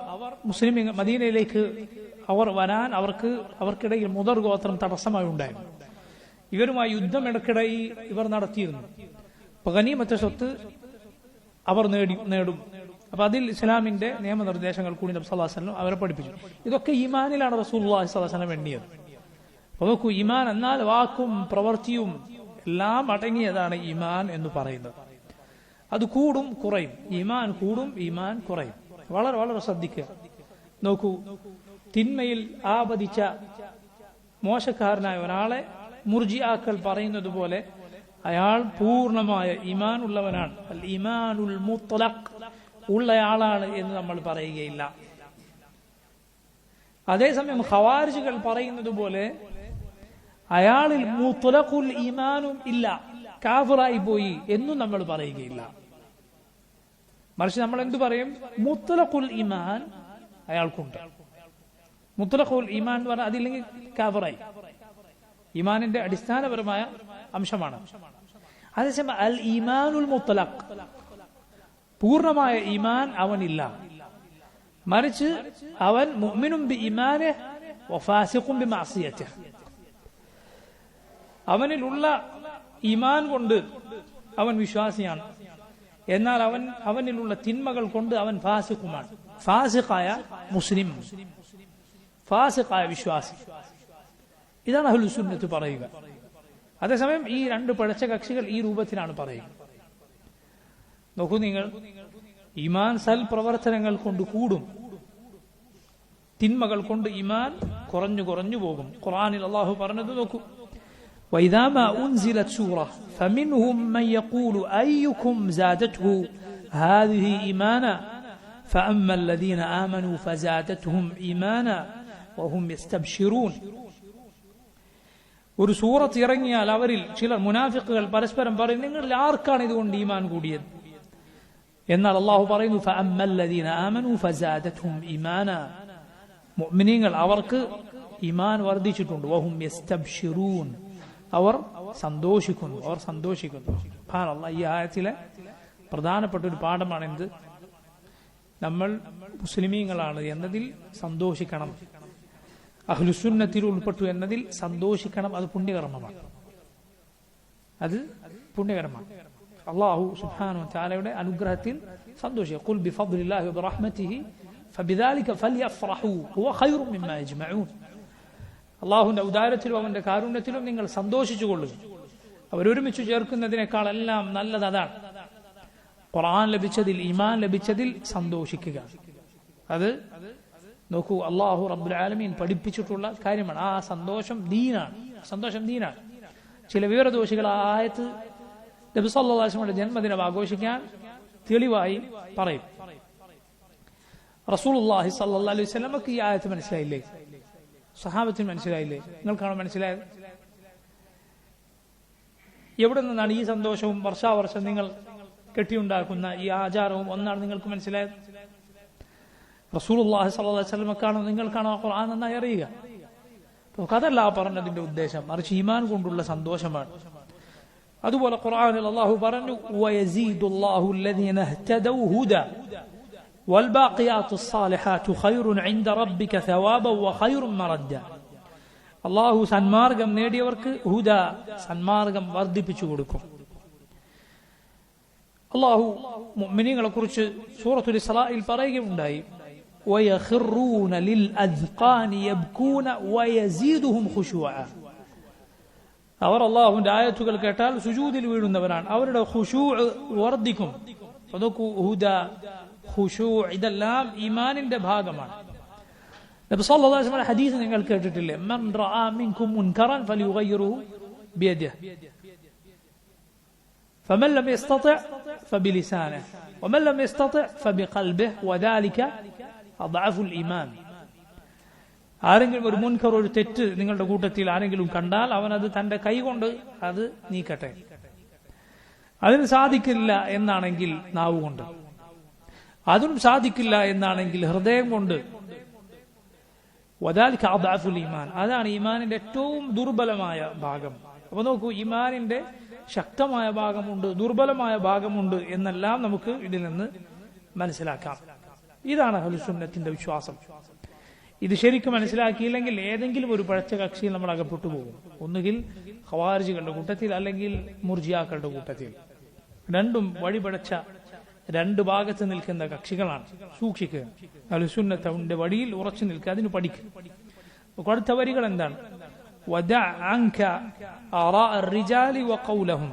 S2: മുസ്ലിം മദീനയിലേക്ക് അവർ വരാൻ അവർക്കിടയിൽ മുദർ ഗോത്രം തടസ്സമായി ഉണ്ടായിരുന്നു. ഇവരുമായി യുദ്ധം ഇടയ്ക്കിടെ ഇവർ നടത്തിയിരുന്നു. അപ്പൊ ഗനീമത്ത് സ്വത്ത് അവർ നേടും. അപ്പൊ അതിൽ ഇസ്ലാമിന്റെ നിയമനിർദ്ദേശങ്ങൾ കൂടി നബി സല്ലല്ലാഹു അലൈഹി വസല്ലം അവരെ പഠിപ്പിച്ചു. ഇതൊക്കെ ഈമാനിലാണ് റസൂലുള്ളാഹി സ്വല്ലല്ലാഹു അലൈഹി വസല്ലം എണ്ണിയത്. അപ്പൊ നോക്കൂ, ഈമാൻ എന്നാൽ വാക്കും പ്രവൃത്തിയും എല്ലാം അടങ്ങിയതാണ് ഈമാൻ എന്ന് പറയുന്നത്. അത് കൂടും കുറയും, ഈമാൻ കൂടും ഈമാൻ കുറയും. വളരെ വളരെ ശ്രദ്ധിക്കുക. നോക്കൂ, തിന്മയിൽ ആപതിച്ച മോശക്കാരനായ ഒരാളെ മുർജിആക്കൾ പറയുന്നത് പോലെ അയാൾ പൂർണ്ണമായ ഈമാൻ ഉള്ളവനാണ്, അൽ ഈമാനുൽ മുത്ലഖ് ഉള്ളയാളാണ് എന്ന് നമ്മൾ പറയുകയില്ല. അതേസമയം ഖവാരിജുകൾ പറയുന്നത് പോലെ അയാളിൽ മുത്ലഖുൽ ഈമാനും ഇല്ല, കാഫിറായി പോയി എന്നും നമ്മൾ പറയുകയില്ല. മറിച്ച് നമ്മൾ എന്തു പറയും? മുത്ലഖുൽ ഈമാൻ അയാൾക്കുണ്ട്. മുത്ലഖുൽ ഈമാൻ എന്ന് പറഞ്ഞാൽ അതില്ലെങ്കിൽ കാഫിറായി. ഈമാനിന്റെ അടിസ്ഥാനപരമായ അംശമാണ്. അതേസമയം അൽ ഈമാനുൽ മുത്ലഖ്, പൂർണ്ണമായ ഈമാൻ അവനില്ല. മറിച്ച് അവൻ മുഅ്മിനും ബി ഈമാനിഹി വഫാസിഖും ബി മഅസിയതിഹി, അവനിലുള്ള ഈമാൻ കൊണ്ട് അവൻ വിശ്വാസിയാണ്, എന്നാൽ അവനിലുള്ള തിന്മകൾ കൊണ്ട് അവൻ ഫാസിഖുമാണ്. ഫാസിഖായ മുസ്ലിം, ഫാസിഖായ വിശ്വാസി. ഇതാണ് അഹ്ലുസ് സുന്നത്ത് പറയുക. അതേസമയം ഈ 2 പിഴച്ച കക്ഷികൾ ഈ രൂപത്തിലാണ് പറയുക. നോക്കൂ നിങ്ങൾ, ഈമാൻ സൽ പ്രവർത്തനങ്ങൾ കൊണ്ട് കൂടും, തിന്മകൾ കൊണ്ട് ഈമാൻ കുറഞ്ഞു കുറഞ്ഞു പോകും. ഖുർആനിൽ അല്ലാഹു പറഞ്ഞത് നോക്കൂ, وإذا ما أنزلت سورة فمنهم من يقول أيكم زادته هذه إيمانا فأما الذين آمنوا فزادتهم إيمانا وهم يستبشرون. ഒരു സൂറത്ത് ഇറങ്ങിയാൽ അവരിൽ ചിലർ മുനാഫിക്കുകൾ പരസ്പരം പറയും, നിങ്ങളിൽ ആർക്കാണ് ഇതുകൊണ്ട് ഈമാൻ കൂടിയത്? എന്നാൽ അല്ലാഹു പറയുന്നു, فأما الذين آمنوا فزادتهم إيمانا, മുഅ്മിനീങ്ങൾ അവർക്ക് ഈമാൻ വർദ്ധിച്ചിട്ടുണ്ട്. وهم يستبشرون, അവർ സന്തോഷിക്കുന്നു. സുബ്ഹാനല്ലാഹ്, ഈ ആയത്തിലെ പ്രധാനപ്പെട്ട ഒരു പാഠമാണ് എന്ത്? നമ്മൾ മുസ്ലിമീങ്ങളാണ് എന്നതിൽ സന്തോഷിക്കണം, അഹ്ലുസുന്നത്തിൽ ഉൾപ്പെട്ടു എന്നതിൽ സന്തോഷിക്കണം. അത് പുണ്യകർമ്മമാണ്, അത് പുണ്യകർമ്മമാണ്. അല്ലാഹു സുബ്ഹാനഹു വ തആലയുടെ അനുഗ്രഹത്തിൽ സന്തോഷിക്കുക. ഖുൽ ബിഫദ്ലില്ലാഹി വബിറഹ്മതിഹി ഫബിദാലിക ഫൽയഫ്റഹു ഹുവ ഖൈറും മിമ്മാ യജ്മഊൻ. അള്ളാഹുവിന്റെ ഔദാര്യത്തിലും അവന്റെ കാരുണ്യത്തിലും നിങ്ങൾ സന്തോഷിച്ചുകൊള്ളുക. അവരൊരുമിച്ച് ചേർക്കുന്നതിനേക്കാൾ എല്ലാം നല്ലത് അതാണ്. ഖുർആൻ ലഭിച്ചതിൽ, ഈമാൻ ലഭിച്ചതിൽ സന്തോഷിക്കുക. അത് നോക്കൂ, അള്ളാഹു റബ്ബുൽ ആലമീൻ പഠിപ്പിച്ചിട്ടുള്ള കാര്യമാണ്. ആ സന്തോഷം ദീനാണ്, സന്തോഷം ദീനാണ്. ചില വിവരദോഷികൾ ആ ആയത്ത് നബി സല്ലല്ലാഹു അലൈഹി വസല്ലമയുടെ ജന്മദിനം ആഘോഷിക്കാൻ തെളിവായി പറയും. റസൂലുള്ളാഹി സ്വല്ലല്ലാഹു അലൈഹി വസല്ലമക്ക് ഈ ആയത്ത് മനസ്സിലായില്ലേ? സഹാബത്തിന് മനസ്സിലായില്ലേ? നിങ്ങൾക്കാണോ മനസ്സിലായത്? എവിടെ നിന്നാണ് ഈ സന്തോഷവും വർഷാവർഷം നിങ്ങൾ കെട്ടിയുണ്ടാക്കുന്ന ഈ ആചാരവും ഒന്നാണ് നിങ്ങൾക്ക് മനസ്സിലായത്? റസൂലുള്ളാഹി സ്വല്ലല്ലാഹു അലൈഹി വസല്ലമക്കാണോ നിങ്ങൾക്കാണോ ഖുർആൻ നന്നായി അറിയുക? അതല്ല പറഞ്ഞതിന്റെ ഉദ്ദേശം, മറിച്ച് ഈമാൻ കൊണ്ടുള്ള സന്തോഷമാണ്. അതുപോലെ ഖുർആനിൽ അല്ലാഹു പറഞ്ഞു, വയസീദുല്ലാഹു അല്ലദീന ഇഹ്തദൗ ഹുദാ والباقيات الصالحات خير عند ربك ثوابا وخير مردا. അല്ലാഹു സന്മാർഗം നേടിയവർക്ക് ഹുദ, സന്മാർഗം വർദ്ധിപ്പിച്ചു കൊടുക്കും. അല്ലാഹു മുഅ്മിനീങ്ങളെ കുറിച്ച് സൂറത്തുൽ ഇസ്രായിൽ പറയുകയുണ്ടായി, ويخرون للأذقان يبكون ويزيدهم خشوعا. അവർ അല്ലാഹുവിന്റെ ആയത്തുകൾ കേട്ടാൽ സുജൂദിൽ വീഴുന്നവരാണ്, അവരുടെ ഖുശൂഅ് വർദ്ധിക്കും. അതൊക്കെ ഹുദ, ഖുശൂഅ് ഇതെല്ലാം ഈമാനിന്റെ ഭാഗമാണ്. നബി സല്ലല്ലാഹു അലൈഹി വസല്ലം ഹദീസ് നിങ്ങൾ കേട്ടിട്ടില്ലേ? മൻ റആ മിൻകും മുൻകറൻ ഫലിയുഗയ്യിറുഹു ബിയദിഹി فمن لم يستطع فبلسانه ومن لم يستطع فبقلبه وذلك أضعف الإيمان. ആരെങ്കിലും ഒരു മുൻകർ, ഒരു തെറ്റ് നിങ്ങളുടെ കൂട്ടത്തിൽ ആരെങ്കിലും കണ്ടാൽ അവൻ അത് തന്റെ കൈ കൊണ്ട് അത് നീക്കട്ടെ. അതിന് സാധിക്കില്ല എന്നാണെങ്കിൽ നാവ് കൊണ്ട്, അതിനും സാധിക്കില്ല എന്നാണെങ്കിൽ ഹൃദയം കൊണ്ട്. വദാലിക അദ്അഫുൽ ഈമാൻ, അതാണ് ഈമാനിന്റെ ഏറ്റവും ദുർബലമായ ഭാഗം. അപ്പൊ നോക്കൂ, ഈമാനിന്റെ ശക്തമായ ഭാഗമുണ്ട്, ദുർബലമായ ഭാഗമുണ്ട് എന്നെല്ലാം നമുക്ക് ഇതിൽ നിന്ന് മനസ്സിലാക്കാം. ഇതാണ് അഹ്ലുസുന്നത്തിന്റെ വിശ്വാസം. ഇത് ശരിക്കും മനസ്സിലാക്കിയില്ലെങ്കിൽ ഏതെങ്കിലും ഒരു പഴച്ച കക്ഷിയിൽ നമ്മൾ അകപ്പെട്ടു പോകും. ഒന്നുകിൽ ഖവാരിജികളുടെ കൂട്ടത്തിൽ, അല്ലെങ്കിൽ മുർജിയാക്കളുടെ കൂട്ടത്തിൽ. രണ്ടും വഴിപഴച്ച രണ്ട് ഭാഗത്ത് നിൽക്കുന്ന കക്ഷികളാണ്. സൂക്ഷിക്കുക, അഹ്ലുസുന്നത്തിന്റെ വഴിയിൽ ഉറച്ചു നിൽക്കുക, അതിന് പഠിക്കുക. അടുത്ത വരികൾ എന്താണ്? ودع عنك آراء الرجال وقولهم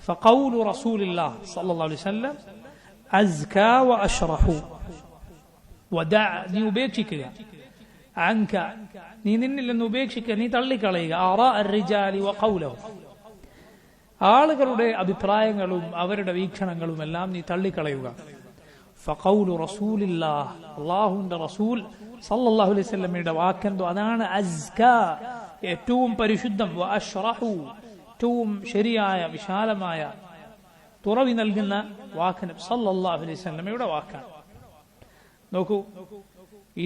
S2: فقول رسول الله صلى الله عليه وسلم أزكى وأشرح. ودع, നീ ഉപേക്ഷിക്കുക, عنك, നീ നിന്നിൽ നിന്ന് ഉപേക്ഷിക്കുക, നീ തള്ളിക്കളയുക, آراء الرجال وقولهم, ആളുകളുടെ അഭിപ്രായങ്ങളും അവരുടെ വീക്ഷണങ്ങളും എല്ലാം നീ തള്ളിക്കളയുക. فقول رسول الله, അല്ലാഹുവിന്റെ റസൂൽ സല്ലല്ലാഹു അലൈഹി വസല്ലമയുടെ വാക്കെന്തോ അതാണ് അസ്കാ, ഏറ്റവും പരിശുദ്ധം. വഅശ്റഹു, ഏറ്റവും ശരിയായ വിശാലമായ തുറവി നൽകുന്ന വാക്ക് നബി സല്ലല്ലാഹു അലൈഹി വസല്ലമയുടെ വാക്കാണ്. നോക്കൂ,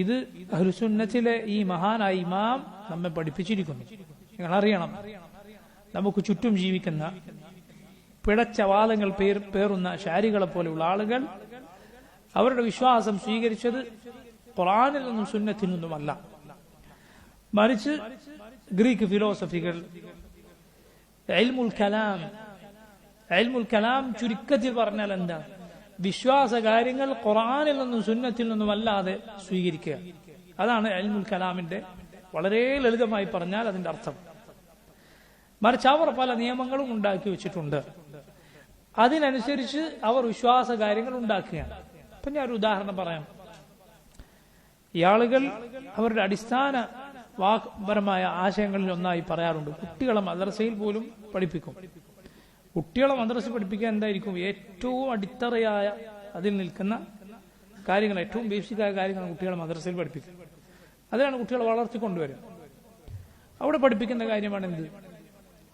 S2: ഇത് അഹ്ലുസുന്നത്തിലെ ഈ മഹാനായ ഇമാം നമ്മെ പഠിപ്പിച്ചിരിക്കുന്നു. നിങ്ങൾ അറിയണം, നമുക്ക് ചുറ്റും ജീവിക്കുന്ന പിഴച്ച വാദങ്ങൾ പേറുന്ന ശാരികളെ പോലെയുള്ള ആളുകൾ അവരുടെ വിശ്വാസം സ്വീകരിച്ചത് ഖുർആനിൽ നിന്നും സുന്നത്തിൽ നിന്നുമല്ല, മറിച്ച് ഗ്രീക്ക് ഫിലോസഫികൾ, ഇൽമുൽ കലാം ചുരുക്കത്തിൽ പറഞ്ഞാൽ എന്താ? വിശ്വാസ കാര്യങ്ങൾ ഖുർആനിൽ നിന്നും സുന്നത്തിൽ നിന്നും അല്ലാതെ സ്വീകരിക്കുക. അതാണ് ഇൽമുൽ കലാമിന്റെ വളരെ ലളിതമായി പറഞ്ഞാൽ അതിന്റെ അർത്ഥം. മറിച്ച് അവർ പല നിയമങ്ങളും ഉണ്ടാക്കി വെച്ചിട്ടുണ്ട്, അതിനനുസരിച്ച് അവർ വിശ്വാസ കാര്യങ്ങൾ ഉണ്ടാക്കുകയാണ്. അപ്പൊ ഞാൻ ഒരു ഉദാഹരണം പറയാം. ഈ ആളുകൾ അവരുടെ അടിസ്ഥാന വാക്പരമായ ആശയങ്ങളിൽ ഒന്നായി പറയാറുണ്ട്, കുട്ടികളെ മദ്രസയിൽ പോലും പഠിപ്പിക്കും. കുട്ടികളെ മദ്രസ പഠിപ്പിക്കാൻ എന്തായിരിക്കും? ഏറ്റവും അടിത്തറയായ അതിൽ നിൽക്കുന്ന കാര്യങ്ങൾ, ഏറ്റവും ബേസിക്കായ കാര്യങ്ങൾ കുട്ടികളെ മദ്രസയിൽ പഠിപ്പിക്കും. അതിലാണ് കുട്ടികളെ വളർത്തിക്കൊണ്ടുവരും. അവിടെ പഠിപ്പിക്കുന്ന കാര്യമാണ് എന്ത്?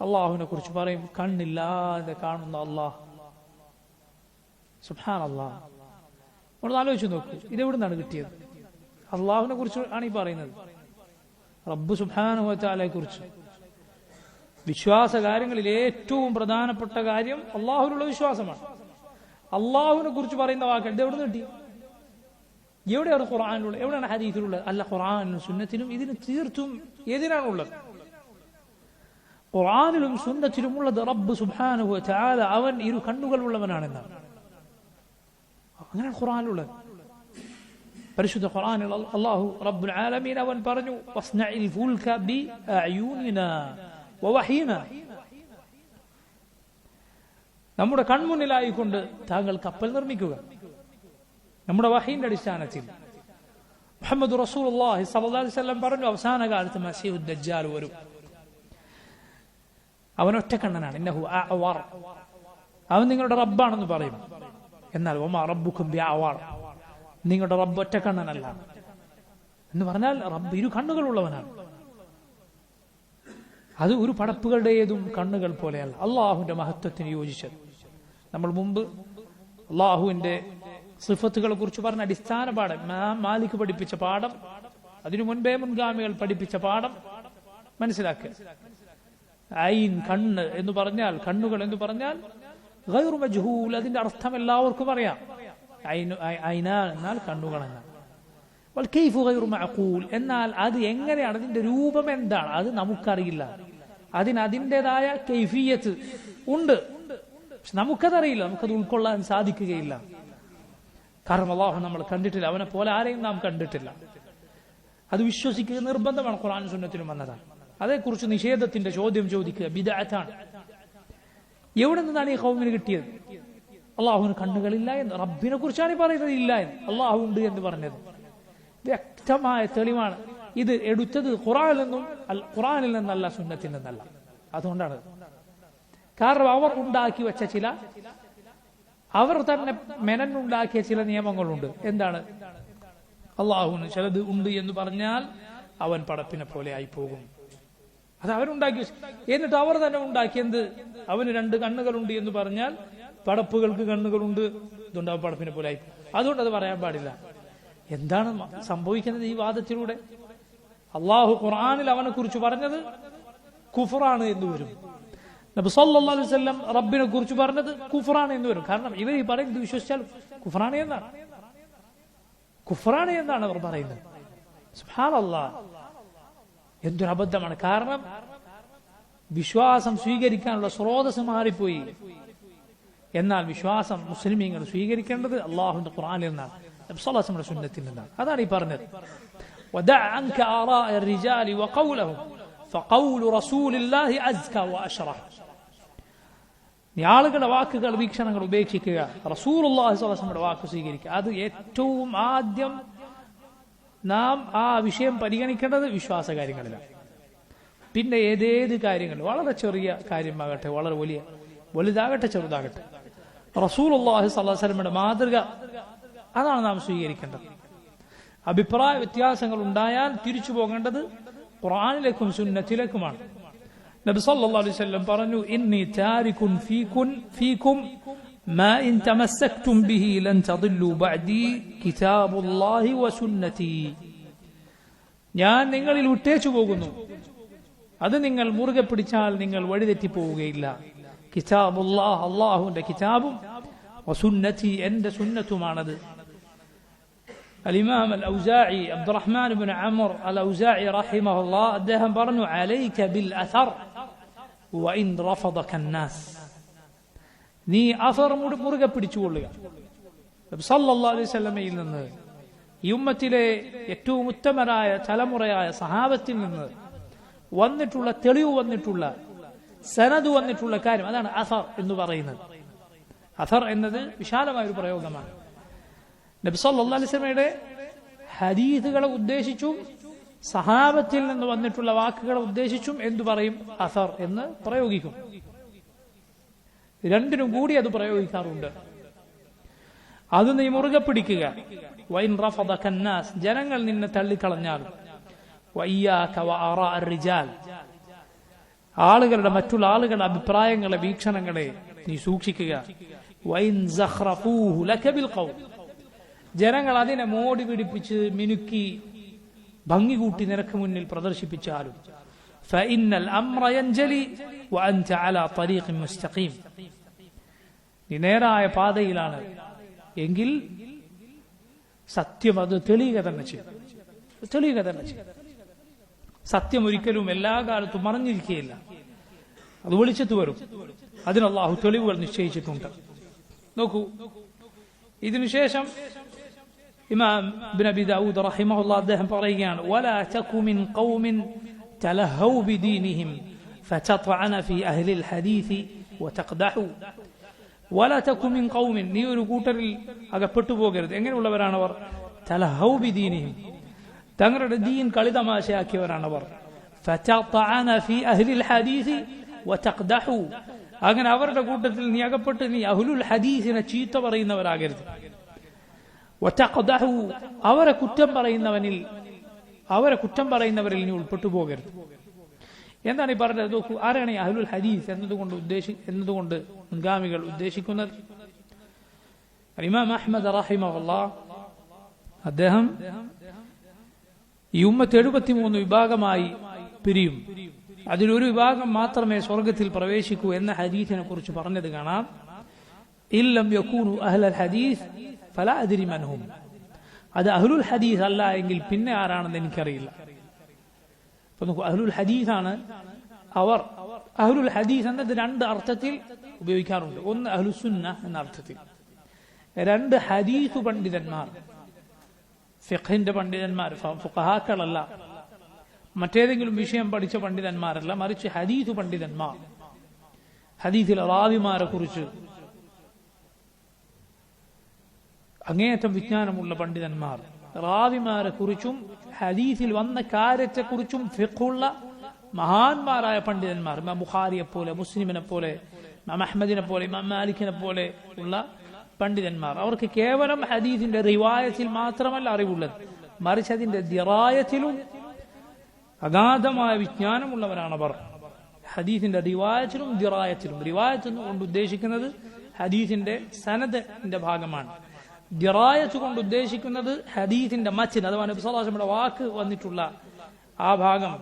S2: അള്ളാഹുവിനെ കുറിച്ച് പറയും, കണ്ണില്ലാതെ കാണുന്ന അള്ളാഹ്, സുബ്ഹാനല്ലാഹ്. നമ്മൾ ആലോചിച്ച് നോക്കൂ, ഇതെവിടെ നിന്നാണ് കിട്ടിയത്? അള്ളാഹുവിനെ കുറിച്ച് ആണ് ഈ പറയുന്നത്, റബ്ബ് സുബ്ഹാനഹു വ തആലയെ കുറിച്ച്. വിശ്വാസ കാര്യങ്ങളിൽ ഏറ്റവും പ്രധാനപ്പെട്ട കാര്യം അള്ളാഹുവിലുള്ള വിശ്വാസമാണ്. അള്ളാഹുവിനെ കുറിച്ച് പറയുന്ന വാക്കുകൾ ഇത് എവിടെ നിന്ന് കിട്ടി? എവിടെയാണ് ഖുർആനിലുള്ളത്? എവിടെയാണ് ഹദീസിലുള്ളത്? അല്ല, ഖുർആനിലും സുന്നത്തിലും ഇതിന് തീർത്തും എതിരാണുള്ളത്. ഖുർആനിലും സുന്നത്തിലും ഉള്ളത് റബ്ബ് സുബ്ഹാനഹു വ തആല അവൻ ഇരു കണ്ണുകൾ ഉള്ളവനാണെന്നാണ്. അങ്ങനെയാണ് ഖുർആനിലുള്ളത്. പരിശുദ്ധ ഖുർആനിൽ അല്ലാഹു റബ്ബുൽ ആലമീൻ അവൻ പറഞ്ഞു, വസ്നഇൽ ഫുൽക ബി അയൂനിനാ വവഹീനാ, നമ്മുടെ കൺമുന്നിലായിക്കൊണ്ട് താങ്കൾ കപ്പൽ നിർമ്മിക്കുക. നമ്മുടെ വഹീന്റെ അടിസ്ഥാനത്തിൽ. മുഹമ്മദ് റസൂലുള്ളാഹി സ്വല്ലല്ലാഹു അലൈഹി വസല്ലം പറഞ്ഞു, അവസാന കാലത്ത് മസീഹുദ് ദജ്ജാൽ വരും, അവൻ ഒറ്റക്കണ്ണനാണ്. ഇന്നഹു അഅവർ, അവൻ നിങ്ങളുടെ റബ്ബാണെന്ന് പറയും. എന്നാൽ വമാ റബ്ബുക്കും ബിഅഅവർ, നിങ്ങളുടെ റബ്ബ് ഒറ്റക്കണ്ണനല്ല എന്ന് പറഞ്ഞാൽ റബ്ബ് ഇരു കണ്ണുകളുള്ളവനാണ്. അത് ഒരു പടപ്പുകളുടേതും കണ്ണുകൾ പോലെയല്ല, അള്ളാഹുവിന്റെ മഹത്വത്തിന് യോജിച്ചത്. നമ്മൾ മുമ്പ് അള്ളാഹുവിന്റെ സിഫത്തുകളെ കുറിച്ച് പറഞ്ഞ അടിസ്ഥാന പാഠം, മാലിക് പഠിപ്പിച്ച പാഠം, അതിനു മുൻപേ മുൻഗാമികൾ പഠിപ്പിച്ച പാഠം മനസ്സിലാക്കുക. ഐൻ, കണ്ണ് എന്ന് പറഞ്ഞാൽ, കണ്ണുകൾ എന്ന് പറഞ്ഞാൽ ഗൈറു മജ്ഹൂൽ, അതിന്റെ അർത്ഥം എല്ലാവർക്കും അറിയാം. ഐനാൻ എന്നാൽ കണ്ണുകൾ എന്നാണ്. വൽ കൈഫു ഗൈറു മഅഖൂൽ, എന്നാൽ അത് എങ്ങനെയാണ്, അതിന്റെ രൂപം എന്താണ്, അത് നമുക്കറിയില്ല. അതിന് അതിൻ്റെതായ കൈഫിയത്ത് ഉണ്ട്, പക്ഷെ നമുക്കതറിയില്ല, നമുക്കത് ഉൾക്കൊള്ളാൻ സാധിക്കുകയില്ല. കാരണം അല്ലാഹു നമ്മൾ കണ്ടിട്ടില്ല, അവനെ പോലെ ആരെയും നാം കണ്ടിട്ടില്ല. അത് വിശ്വസിക്കുക നിർബന്ധമാണ്, ഖുർആൻ സുന്നത്തിലും വന്നതാണ്. അതേക്കുറിച്ച് നിഷേധത്തിന്റെ ചോദ്യം ചോദിക്കുക ബിദ്അത്താണ്. എവിടെ നിന്നാണ് ഈ ഖൗമിന് കിട്ടിയത്? അള്ളാഹുവിന് കണ്ണുകളില്ല എന്ന് റബ്ബിനെ കുറിച്ചാണ് ഈ പറയുന്നത്, ഇല്ല എന്ന്. അള്ളാഹു ഉണ്ട് എന്ന് പറഞ്ഞത് വ്യക്തമായ തെളിവാണ്. ഇത് എടുത്തത് ഖുർആനിൽ നിന്നല്ല, സുന്നത്തിൽ നിന്നല്ല. അതുകൊണ്ടാണ്. കാരണം അവർ ഉണ്ടാക്കി വെച്ച അവർ തന്നെ മെനന്നുണ്ടാക്കിയ ചില നിയമങ്ങളുണ്ട്. എന്താണ്? അള്ളാഹുവിന് ചിലത് ഉണ്ട് എന്ന് പറഞ്ഞാൽ അവൻ പടപ്പിനെ പോലെ ആയി പോകും. അത് അവരുണ്ടാക്കി. എന്നിട്ട് അവർ തന്നെ ഉണ്ടാക്കിയത് അവന് 2 കണ്ണുകളുണ്ട് എന്ന് പറഞ്ഞാൽ പടപ്പുകൾക്ക് കണ്ണുകളുണ്ട്, ഇതുകൊണ്ട് അവൻ പടപ്പിനെ പോലെ ആയി. അതുകൊണ്ട് അത് പറയാൻ പാടില്ല. എന്താണ് സംഭവിക്കുന്നത് ഈ വാദത്തിലൂടെ? അള്ളാഹു ഖുർആനിൽ അവനെ കുറിച്ച് പറഞ്ഞത് കുഫറാണ് എന്ന് വരും. നബി സല്ലല്ലാഹു അലൈഹി വസല്ലം റബ്ബിനെ കുറിച്ച് പറഞ്ഞത് കുഫറാണ് എന്ന് വരും. കാരണം ഇവർ ഈ പറയുന്നത് വിശ്വസിച്ചാൽ കുഫറാണ് എന്നാണ് അവർ പറയുന്നത്. സുബ്ഹാനല്ലാഹ്, എന്തൊരു അബദ്ധമാണ്. കാരണം വിശ്വാസം സ്വീകരിക്കാനുള്ള സ്രോതസ് മാറിപ്പോയി. എന്നാൽ വിശ്വാസം മുസ്ലിമീങ്ങൾ സ്വീകരിക്കേണ്ടത് അള്ളാഹുവിന്റെ ഖുർആനിൽ നിന്നാണ്, നബി സല്ലല്ലാഹു അലൈഹി വസല്ലം സുന്നത്തിൽ നിന്നാണ്. അതാണ് ഈ പറഞ്ഞത്. വദഅ അൻക ആറാഅ الرجال وقولهم فقول رسول الله أزكى وأشرح. നീ ആളുകളുടെ വാക്കുകൾ, വീക്ഷണങ്ങൾ ഉപേക്ഷിക്കുക, റസൂലുള്ളാഹി സ്വല്ലല്ലാഹു അലൈഹി വസല്ലമയുടെ വാക്ക് സ്വീകരിക്കുക. അത് ഏറ്റവും ആദ്യം നാം ആ വിഷയം പരിഗണിക്കേണ്ടത് വിശ്വാസ കാര്യങ്ങളിലാണ്. പിന്നെ ഏതേത് കാര്യങ്ങൾ, വളരെ ചെറിയ കാര്യമാകട്ടെ, വളരെ വലുതാകട്ടെ, ചെറുതാകട്ടെ, റസൂലുള്ളാഹി സ്വല്ലല്ലാഹു അലൈഹി വസല്ലമയുടെ മാതൃക അതാണ് നാം സ്വീകരിക്കേണ്ടത്. അഭിപ്രായ വ്യത്യാസങ്ങൾ ഉണ്ടായാൽ തിരിച്ചു പോകേണ്ടത് ഖുർആനിലേക്കും സുന്നത്തിലേക്കുമാണ്. നബി സല്ലല്ലാഹു അലൈഹി വസല്ലം പറഞ്ഞു, ഇന്നി താരികുൻ ഫീകും മാ ഇൻ തമസ്സക്തും ബിഹി ലൻ തദില്ലു ബഅദി കിതാബുല്ലാഹി വസുന്നതി. ഞാൻ നിങ്ങളിൽ വിട്ടേച്ചു പോകുന്നു, അത് നിങ്ങൾ മുറുകെ പിടിച്ചാൽ നിങ്ങൾ വഴിതെറ്റി പോവുകയില്ല. കിതാബുല്ലാഹ്, അല്ലാഹുവിന്റെ കിതാബും, വസുന്നതി, എന്റെ സുന്നത്തുമാണത്. الإمام الأوزاعي عبد الرحمن بن عمرو الأوزاعي رحمه الله അദ്ദേഹം പറഞ്ഞു, عليك بالأثر وإن رفضك الناس. നീ അസർ മുറുകെ പിടിച്ചുകൊള്ളുക. നബി സല്ലല്ലാഹു അലൈഹി വസല്ലമയിൽ നിന്ന്, ഈ ഉമ്മത്തിലെ ഏറ്റവും ഉത്തമരായ തലമുറയായ സഹാബത്തിൽ നിന്ന് വന്നിട്ടുള്ള തെളിവ്, വന്നിട്ടുള്ള സനദ്, വന്നിട്ടുള്ള കാര്യം, അതാണ് അസർ എന്ന് പറയുന്നത്. അസർ എന്നത് വിശാലമായ ഒരു പ്രയോഗമാണ്. നബി സല്ലല്ലാഹു അലൈഹി വസല്ലമയുടെ ഹദീസുകളെ ഉദ്ദേശിച്ചും സഹാബത്തിൽ നിന്ന് വന്നിട്ടുള്ള വാക്കുകളെ ഉദ്ദേശിച്ചും എന്തു പറയും? അസർ എന്ന് പ്രയോഗിക്കും. രണ്ടിനും കൂടി അത് പ്രയോഗിക്കാറുണ്ട്. അത് നീ മുറുകെ പിടിക്കുക. വൈൻ റഫദക الناس, ജനങ്ങൾ നിന്നെ തള്ളിക്കളഞ്ഞാലും. വഇയ്യാക വആറാഅ الرجال, മറ്റുള്ള ആളുകളുടെ അഭിപ്രായങ്ങളെ, വീക്ഷണങ്ങളെ നീ സൂക്ഷിക്കുക. വൈൻ സഖറഫൂഹു ലക ബിൽഖൗൽ, ജനങ്ങൾ അതിനെ മോടി പിടിപ്പിച്ച് മിനുക്കി ഭംഗി കൂട്ടി നിനക്ക് മുന്നിൽ പ്രദർശിപ്പിച്ചാലും. ഫഇന്നൽ അംറ യൻജലി വഅൻത അലാ തരീഖിൻ മുസ്തഖീം, നീ നേരായ പാതയിലാണ് എങ്കിൽ സത്യം അത് തെളിയുക തന്നെ ചെയ്യും. സത്യം ഒരിക്കലും എല്ലാ കാലത്തും മറഞ്ഞിരിക്കുകയില്ല, അത് വെളിച്ചത്ത് വരും. അതിന് അല്ലാഹു തെളിവുകൾ നിശ്ചയിച്ചിട്ടുണ്ട്. നോക്കൂ, ഇതിനുശേഷം ഇമാം ഇബ്നു അബി ദാവൂദ് റഹിമഹുല്ലാഹ് അദ്ദേഹം പറയുകയാണ്, വലാ തകു മിൻ ഖൗമിൻ തലഹൗ ബിദീനിഹിം ഫതത്അന ഫീ അഹ്ലിൽ ഹദീസ് വതഖദഹു. വലാ തകു മിൻ ഖൗമിൻ, നീ ഒരു കൂട്ടരിൽ അകപ്പെട്ടു പോകരുത്. എങ്ങനെയുള്ളവരാണ് അവർ? തലഹൗ ബിദീനിഹിം, തങ്ങളുടെ ദീൻ കളിതമാശയാക്കിയവരാണവർ. ഫതത്അന ഫീ അഹ്ലിൽ ഹദീസ് വതഖദഹു, അങ്ങനെ അവരുടെ കൂട്ടത്തിൽ നീ അകപ്പെട്ട് നീ അഹ്ലുൽ ഹദീസിനെ ചീത്ത പറയുന്നവരാകരുത്. വതഖദഹു, അവരെ കുറ്റം പറയുന്നവരിൽ നീ ഉൾപ്പെട്ടു പോകരുത്. എന്താണ് ഈ പറഞ്ഞത്? നോക്കൂ, ആരാണ് ഈ അഹ്ലുൽ ഹദീസ് എന്നതുകൊണ്ട് മുൻഗാമികൾ ഉദ്ദേശിക്കുന്നത്? ഇമാം അഹ്മദ് റഹിമഹുല്ലാഹ് അദ്ദേഹം ഈ ഉമ്മത്ത് 73 വിഭാഗമായി പിരിയും, അതിലൊരു വിഭാഗം മാത്രമേ സ്വർഗത്തിൽ പ്രവേശിക്കൂ എന്ന ഹദീസിനെ കുറിച്ച് പറഞ്ഞത് കാണാം. ഇല്ലം യകൂനു അഹ്ലൽ ഹദീസ് ഫലാ അദ്രി മൻഹും, അത് അഹ്ലുൽ ഹദീസ് അല്ല എങ്കിൽ പിന്നെ ആരാണെന്ന് എനിക്കറിയില്ല. അപ്പൊ നോക്കൂ, അഹ്ലുൽ ഹദീസാണ് അവർ. അഹ്ലുൽ ഹദീസ് എന്നത് 2 അർത്ഥത്തിൽ ഉപയോഗിക്കാറുണ്ട്. ഒന്ന് അഹ്ലുസുന്ന എന്ന അർത്ഥത്തിൽ, രണ്ട് ഹദീസ് പണ്ഡിതന്മാർ, ഫിഖ്ഹിന്റെ പണ്ഡിതന്മാർ, ഫുഖഹാക്കളല്ല, മറ്റേതെങ്കിലും വിഷയം പഠിച്ച പണ്ഡിതന്മാരല്ല, മറിച്ച് ഹദീസ് പണ്ഡിതന്മാർ, ഹദീസിലെ റാവിമാരെ കുറിച്ച് അങ്ങേയറ്റം വിജ്ഞാനമുള്ള പണ്ഡിതന്മാർ, റാവിമാരെ കുറിച്ചും ഹദീസിൽ വന്ന കാര്യത്തെക്കുറിച്ചും ഫിഖ്ഹുള്ള മഹാന്മാരായ പണ്ഡിതന്മാർ, ഇമാം ബുഖാരിയെ പോലെ, മുസ്ലിമിനെ പോലെ, ഇമാം അഹ്മദിനെ പോലെ, ഇമാം മാലിക്കിനെ പോലെ ഉള്ള പണ്ഡിതന്മാർ. അവർക്ക് കേവലം ഹദീസിന്റെ റിവായത്തിൽ മാത്രമല്ല അറിവുള്ളത്, മറിച്ച് അതിന്റെ ദിറായത്തിലും അഗാധമായ വിജ്ഞാനമുള്ളവരാണ് അവർ. ഹദീസിന്റെ റിവായത്തിലും ദിറായത്തിലും, റിവായത്ത് കൊണ്ട് ഉദ്ദേശിക്കുന്നത് ഹദീസിന്റെ സനദിന്റെ ഭാഗമാണ്, ദിറായത്ത് കൊണ്ട് ഉദ്ദേശിക്കുന്നത് ഹദീസിന്റെ മച്ചിന്, അഥവാ നബി സല്ലല്ലാഹു അലൈഹി വസല്ലമയുടെ വാക്ക് വന്നിട്ടുള്ള ആ ഭാഗം,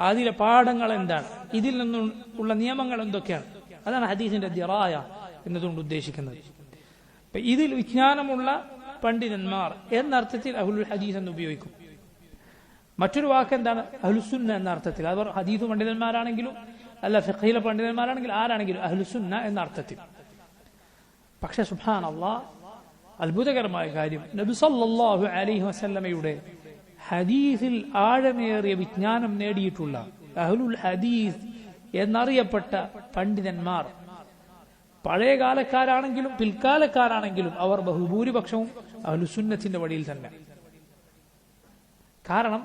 S2: അതിലെ പാഠങ്ങൾ എന്താണ്, ഇതിൽ നിന്നുള്ള നിയമങ്ങൾ എന്തൊക്കെയാണ്, അതാണ് ഹദീസിന്റെ ദിറായ എന്നതുകൊണ്ട് ഉദ്ദേശിക്കുന്നത്. ഇതിൽ വിജ്ഞാനമുള്ള പണ്ഡിതന്മാർ എന്നർത്ഥത്തിൽ അഹ്ലുൽ ഹദീസ് എന്ന് ഉപയോഗിക്കും. മറ്റൊരു വാക്ക് എന്താണ്, അഹ്ലുസുന്ന എന്ന അർത്ഥത്തിൽ. അവർ ഹദീസ് പണ്ഡിതന്മാരാണെങ്കിലും അല്ല ഫിഖ്ഹിലെ പണ്ഡിതന്മാരാണെങ്കിലും ആരാണെങ്കിലും അഹ്ലുസുന്ന എന്ന അർത്ഥത്തിൽ. പക്ഷെ സുബ്ഹാനല്ലാഹ്, അത്ഭുതകരമായ കാര്യം, നബി സല്ലല്ലാഹു അലൈഹി വസല്ലമയുടെ ഹദീസിൽ ആഴമേറിയ വിജ്ഞാനം നേടിയിട്ടുള്ള അഹ്ലുൽ ഹദീസ് എന്നറിയപ്പെട്ട പണ്ഡിതന്മാർ പഴയകാലക്കാരാണെങ്കിലും പിൽക്കാലക്കാരാണെങ്കിലും അവർ ബഹുഭൂരിപക്ഷവും അഹ്ലുസുന്നത്തിന്റെ വഴിയിൽ തന്നെ. കാരണം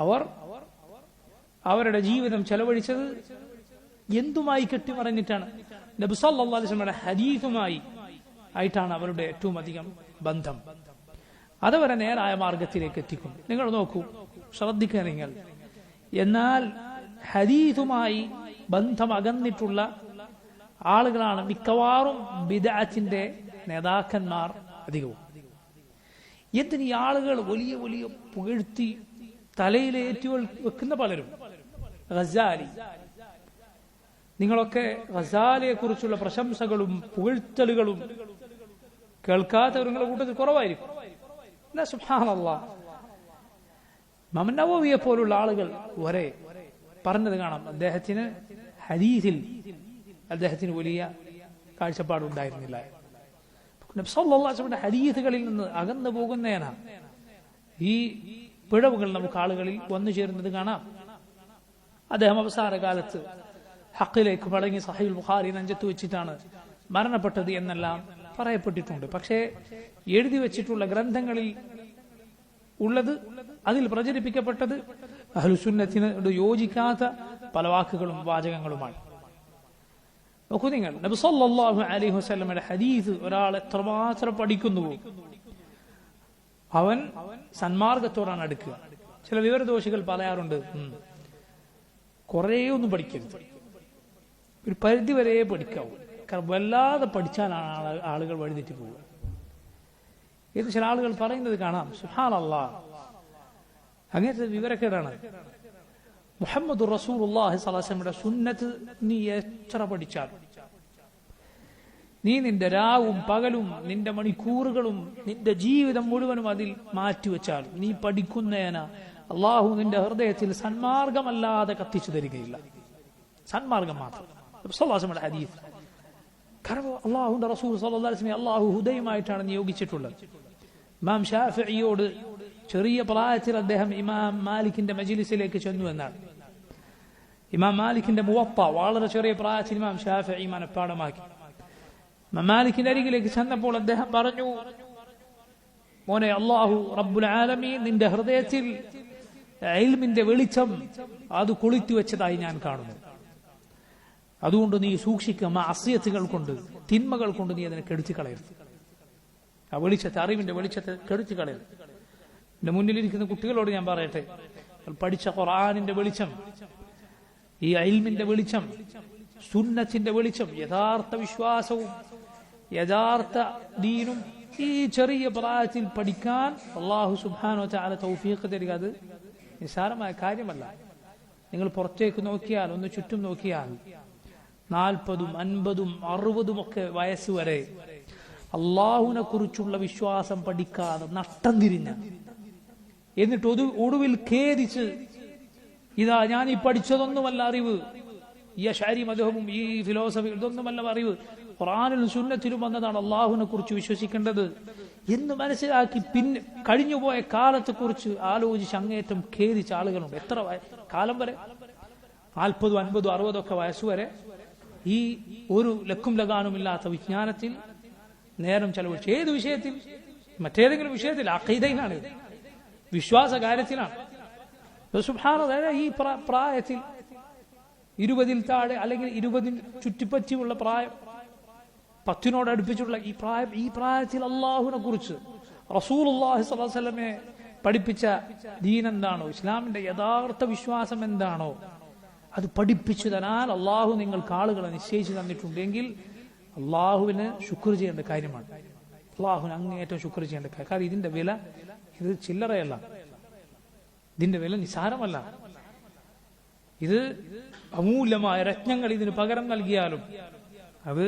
S2: അവർ അവരുടെ ജീവിതം ചെലവഴിച്ചത് എന്തുമായി കെട്ടിമറഞ്ഞിട്ടാണ്, നബി സല്ലല്ലാഹു അലൈഹി വസല്ലമയുടെ ഹദീസുമായി ആയിട്ടാണ് അവരുടെ ഏറ്റവും അധികം ബന്ധം. അതവരെ നേരായ മാർഗത്തിലേക്ക് എത്തിക്കും. നിങ്ങൾ നോക്കൂ, ശ്രദ്ധിക്കുക നിങ്ങൾ. എന്നാൽ ഹദീസുമായി ബന്ധം അകന്നിട്ടുള്ള ആളുകളാണ് മിക്കവാറും ബിദ്അത്തിന്റെ നേതാക്കന്മാർ അധികവും. എന്തിന് ഈ ആളുകൾ വലിയ വലിയ പുകഴ്ത്തി തലയിലേറ്റി വെക്കുന്ന പലരും, ഗസാലി, നിങ്ങളൊക്കെ ഗസാലിയെ കുറിച്ചുള്ള പ്രശംസകളും പുകഴ്ത്തലുകളും കേൾക്കാത്തവർ നിങ്ങളുടെ കൂട്ടത്തിൽ കുറവായിരിക്കും. എന്നാ സുബ്ഹാനല്ലാഹ്, ഇമാം നവവിയെ പോലുള്ള ആളുകൾ വരെ പറഞ്ഞത് കാണാം, അദ്ദേഹത്തിന് ഹദീസിൽ അദ്ദേഹത്തിന് വലിയ കാഴ്ചപ്പാടുണ്ടായിരുന്നില്ല. നബി സല്ലല്ലാഹു അലൈഹി വസല്ലം ഹദീസുകളിൽ നിന്ന് അകന്നു പോകുന്നതിനാണ് ഈ പിഴവുകൾ നമുക്ക് ആളുകളിൽ വന്നു ചേരുന്നത് കാണാം. അദ്ദേഹം അവസാന കാലത്ത് ഹഖിലേക്ക് മടങ്ങി സഹീഹുൽ ബുഖാരി നെഞ്ചത്ത് വെച്ചിട്ടാണ് മരണപ്പെട്ടത് എന്നെല്ലാം പറയപ്പെട്ടിട്ടുണ്ട്. പക്ഷേ എഴുതി വെച്ചിട്ടുള്ള ഗ്രന്ഥങ്ങളിൽ ഉള്ളത്, അതിൽ പ്രചരിപ്പിക്കപ്പെട്ടത് അഹ്ലുസുന്നത്തിനോട് യോജിക്കാത്ത പല വാക്കുകളും വാചകങ്ങളുമാണ്. നോക്കൂ നിങ്ങൾ, നബി സല്ലല്ലാഹു അലൈഹി വസല്ലമയുടെ ഹദീസ് ഒരാൾ എത്രമാത്രം പഠിക്കുന്നുവോ അവൻ സന്മാർഗത്തോടാണ് അടുക്കുക. ചില വിവരദോഷികൾ പറയാറുണ്ട്, കുറേ ഒന്നും പഠിക്കരുത്, ഒരു പരിധി വരെ പഠിക്കാവൂ. കാരണം വല്ലാതെ പഠിച്ചാലാണ് ആളുകൾ വഴിതെറ്റി പോവുക. ഇത് ചില ആളുകൾ പറയുന്നത് കാണാം. സുബ്ഹാനല്ലാഹ്, അങ്ങനത്തെ വിവരക്കേടാണ്. മുഹമ്മദ് റസൂലുള്ളാഹി സ്വല്ലല്ലാഹു അലൈഹി വസല്ലമയുടെ സുന്നത്ത് നീ എത്ര പഠിച്ചാലും, നീ നിന്റെ രാവും പകലും നിന്റെ മണിക്കൂറുകളും നിന്റെ ജീവിതം മുഴുവനും അതിൽ മാറ്റിവെച്ചാലും, നീ പഠിക്കുന്നതിന് അള്ളാഹു നിന്റെ ഹൃദയത്തിൽ സന്മാർഗമല്ലാതെ കത്തിച്ചു തരികയില്ല. സന്മാർഗം മാത്രം. ഹദീസ്. കാരണം അള്ളാഹുന്റെ റസൂൽ സല്ലല്ലാഹു അലൈഹി വസല്ലം അള്ളാഹു ഹുദയുമായിട്ടാണ് നിയോഗിച്ചിട്ടുള്ളത്. ഇമാം ഷാഫിഈയോട് ചെറിയ പ്രായത്തിൽ അദ്ദേഹം ഇമാം മാലിക്കിന്റെ മജ്ലിസിലേക്ക് ചെന്നു എന്നാണ്. ഇമാം മാലിക്കിന്റെ മുവത്ത വളരെ ചെറിയ പ്രായത്തിൽ ഇമാം ഷാഫിഈ മനഃപ്പാഠമാക്കി. ഇമാം മാലിക്കിന്റെ അരികിലേക്ക് ചെന്നപ്പോൾ അദ്ദേഹം പറഞ്ഞു, മോനെ, അല്ലാഹു റബ്ബുൽ ആലമീൻ നിന്റെ ഹൃദയത്തിൽ ഇൽമിന്റെ വെളിച്ചം അത് കൊളുത്തി വെച്ചതായി ഞാൻ കാണുന്നു. അതുകൊണ്ട് നീ സൂക്ഷിക്കുക, മഅസിയത്തുകൾ കൊണ്ട്, തിന്മകൾ കൊണ്ട് നീ അതിനെ കെടുത്തി കളയരുത്. ആ വെളിച്ചത്തെ, അറിവിന്റെ വെളിച്ചത്തെ കെടുത്തി കളയരുത്. എന്റെ മുന്നിലിരിക്കുന്ന കുട്ടികളോട് ഞാൻ പറയട്ടെ, പഠിച്ച ഖുർആനിന്റെ വെളിച്ചം, ഈ ഇൽമിന്റെ വെളിച്ചം, സുന്നത്തിന്റെ വെളിച്ചം, യഥാർത്ഥ വിശ്വാസവും യഥാർത്ഥ ദീനും ഈ ചെറിയ പ്രായത്തിൽ പഠിക്കാൻ അല്ലാഹു സുബ്ഹാനഹു വ തആല തൗഫീഖ് തരിക. അത് നിസ്സാരമായ കാര്യമല്ല. നിങ്ങൾ പുറത്തേക്ക് നോക്കിയാൽ, ഒന്ന് ചുറ്റും നോക്കിയാൽ 40, 50, 60 ഒക്കെ വയസ്സ് വരെ അള്ളാഹുവിനെ കുറിച്ചുള്ള വിശ്വാസം പഠിക്കാതെ നഷ്ടം തിരിഞ്ഞ, എന്നിട്ട് ഒടുവിൽ ഖേദിച്ച്, ഇതാ ഞാൻ ഈ പഠിച്ചതൊന്നുമല്ല അറിവ്, ഈ അശ്അരി മദ്ഹബും ഈ ഫിലോസഫി ഇതൊന്നുമല്ല അറിവ്, ഖുർആനിലും സുന്നത്തിലും വന്നതാണ് അള്ളാഹുവിനെ കുറിച്ച് വിശ്വസിക്കേണ്ടത് എന്ന് മനസ്സിലാക്കി പിന്നെ കഴിഞ്ഞുപോയ കാലത്തെക്കുറിച്ച് ആലോചിച്ച് അങ്ങേറ്റം ഖേദിച്ച ആളുകളുണ്ട്. എത്ര കാലം വരെ? 40, 50, 60 വയസ്സുവരെ ഈ ഒരു ലക്കും ലഗാനുമില്ലാത്ത വിജ്ഞാനത്തിൽ നേരം ചെലവഴിച്ചു. ഏത് വിഷയത്തിൽ? മറ്റേതെങ്കിലും വിഷയത്തിൽ? അഖീദയിലാണ്, വിശ്വാസ കാര്യത്തിലാണ്. സുബ്ഹാനല്ലാഹ്, ഈ പ്രായത്തിൽ 20-ൽ താഴെ അല്ലെങ്കിൽ 20 ചുറ്റിപ്പറ്റിയുള്ള പ്രായം, 10 അടുപ്പിച്ചുള്ള ഈ പ്രായത്തിൽ അള്ളാഹുവിനെ കുറിച്ച് റസൂലുള്ളാഹി സ്വല്ലല്ലാഹു അലൈഹി വസല്ലമയെ പഠിപ്പിച്ച ദീൻ എന്താണോ, ഇസ്ലാമിന്റെ യഥാർത്ഥ വിശ്വാസം എന്താണോ അത് പഠിപ്പിച്ചു തരാൻ അള്ളാഹു നിങ്ങൾക്ക് ആളുകളെ നിശ്ചയിച്ചു തന്നിട്ടുണ്ടെങ്കിൽ അള്ളാഹുവിന് ശുക്ർ ചെയ്യേണ്ട കാര്യമാണ്. അള്ളാഹുവിന് അങ്ങേയറ്റം ശുക്ർ ചെയ്യേണ്ട കാര്യം. കാരണം ഇതിന്റെ വില ഇത് ചില്ലറയല്ല, ഇതിന്റെ വില നിസാരമല്ല. ഇത് അമൂല്യമായ രത്നങ്ങൾ ഇതിന് പകരം നൽകിയാലും അത്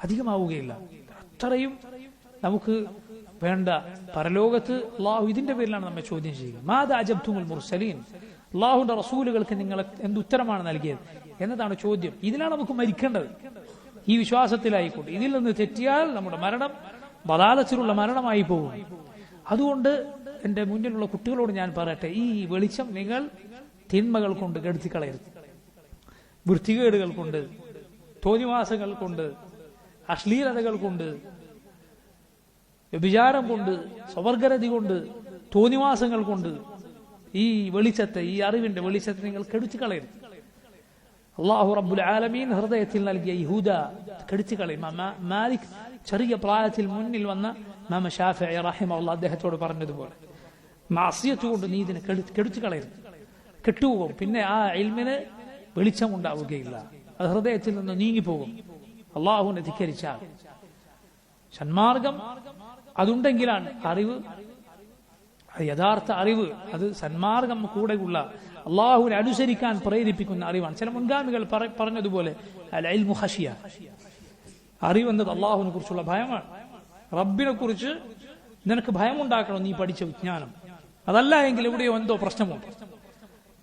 S2: അധികമാവുകയില്ല. അത്രയും നമുക്ക് വേണ്ട പരലോകത്ത് അള്ളാഹു ഇതിന്റെ പേരിലാണ് നമ്മെ ചോദ്യം ചെയ്യുക. മാദാ അജബ്തുമുൽ മുർസലീൻ, അള്ളാഹുവിന്റെ റസൂലുകൾക്ക് നിങ്ങൾ എന്തുത്തരമാണ് നൽകിയത് എന്നതാണ് ചോദ്യം. ഇതിലാണ് നമുക്ക് മരിക്കേണ്ടത്, ഈ വിശ്വാസത്തിലായിക്കൊണ്ട്. ഇതിൽ നിന്ന് തെറ്റിയാൽ നമ്മുടെ മരണം ബലാലത്തിലുള്ള മരണമായി പോകും. അതുകൊണ്ട് എന്റെ മുന്നിലുള്ള കുട്ടികളോട് ഞാൻ പറയട്ടെ, ഈ വെളിച്ചം നിങ്ങൾ തിന്മകൾ കൊണ്ട് കെടുത്തിക്കളയരുത്. വൃത്തികേടുകൾ കൊണ്ട്, തോന്നിവാസങ്ങൾ കൊണ്ട്, അശ്ലീലതകൾ കൊണ്ട്, വ്യഭിചാരം കൊണ്ട്, സ്വവർഗരതി കൊണ്ട്, തോന്നിവാസങ്ങൾ കൊണ്ട് ഈ വെളിച്ചത്തെ, ഈ അറിവിന്റെ വെളിച്ചത്തെ നിങ്ങൾ കെടുത്തിക്കളയരുത്. അള്ളാഹു റബ്ബുൽ ആലമീൻ ഹൃദയത്തിൽ നൽകിയ ഈ ഹുദ കെടുത്തിക്കളയും. മാലിക് ചെറിയ പ്രായത്തിൽ മുന്നിൽ വന്ന ഇമാം ശാഫിഈ റഹിമഹുല്ലാഹ് അദ്ദേഹത്തോട് പറഞ്ഞതുപോലെ മാസിയത്ത് കൊണ്ട് നീ ഇതിനെ കെടുത്തിക്കളയരുത്, കെട്ടുപോകും. പിന്നെ ആ ഇൽമിന് വെളിച്ചം ഉണ്ടാവുകയില്ല, അത് ഹൃദയത്തിൽ നിന്ന് നീങ്ങിപ്പോകും. അള്ളാഹുവിനെ ധിക്കരിച്ചാൽ സന്മാർഗം അതുണ്ടെങ്കിലാണ് അറിവ്, അത് യഥാർത്ഥ അറിവ്, അത് സന്മാർഗം കൂടെയുള്ള അള്ളാഹുവിനെ അനുസരിക്കാൻ പ്രേരിപ്പിക്കുന്ന അറിവാണ്. ചില മുൻഗാമികൾ പറഞ്ഞതുപോലെ അൽ ഇൽമു ഖശിയ, അറിവെന്നത് അള്ളാഹുവിനെ കുറിച്ചുള്ള ഭയമാണ്. റബ്ബിനെ കുറിച്ച് നിനക്ക് ഭയമുണ്ടാക്കണം നീ പഠിച്ച വിജ്ഞാനം. അതല്ല എങ്കിൽ എവിടെയോ എന്തോ പ്രശ്നമുണ്ട്.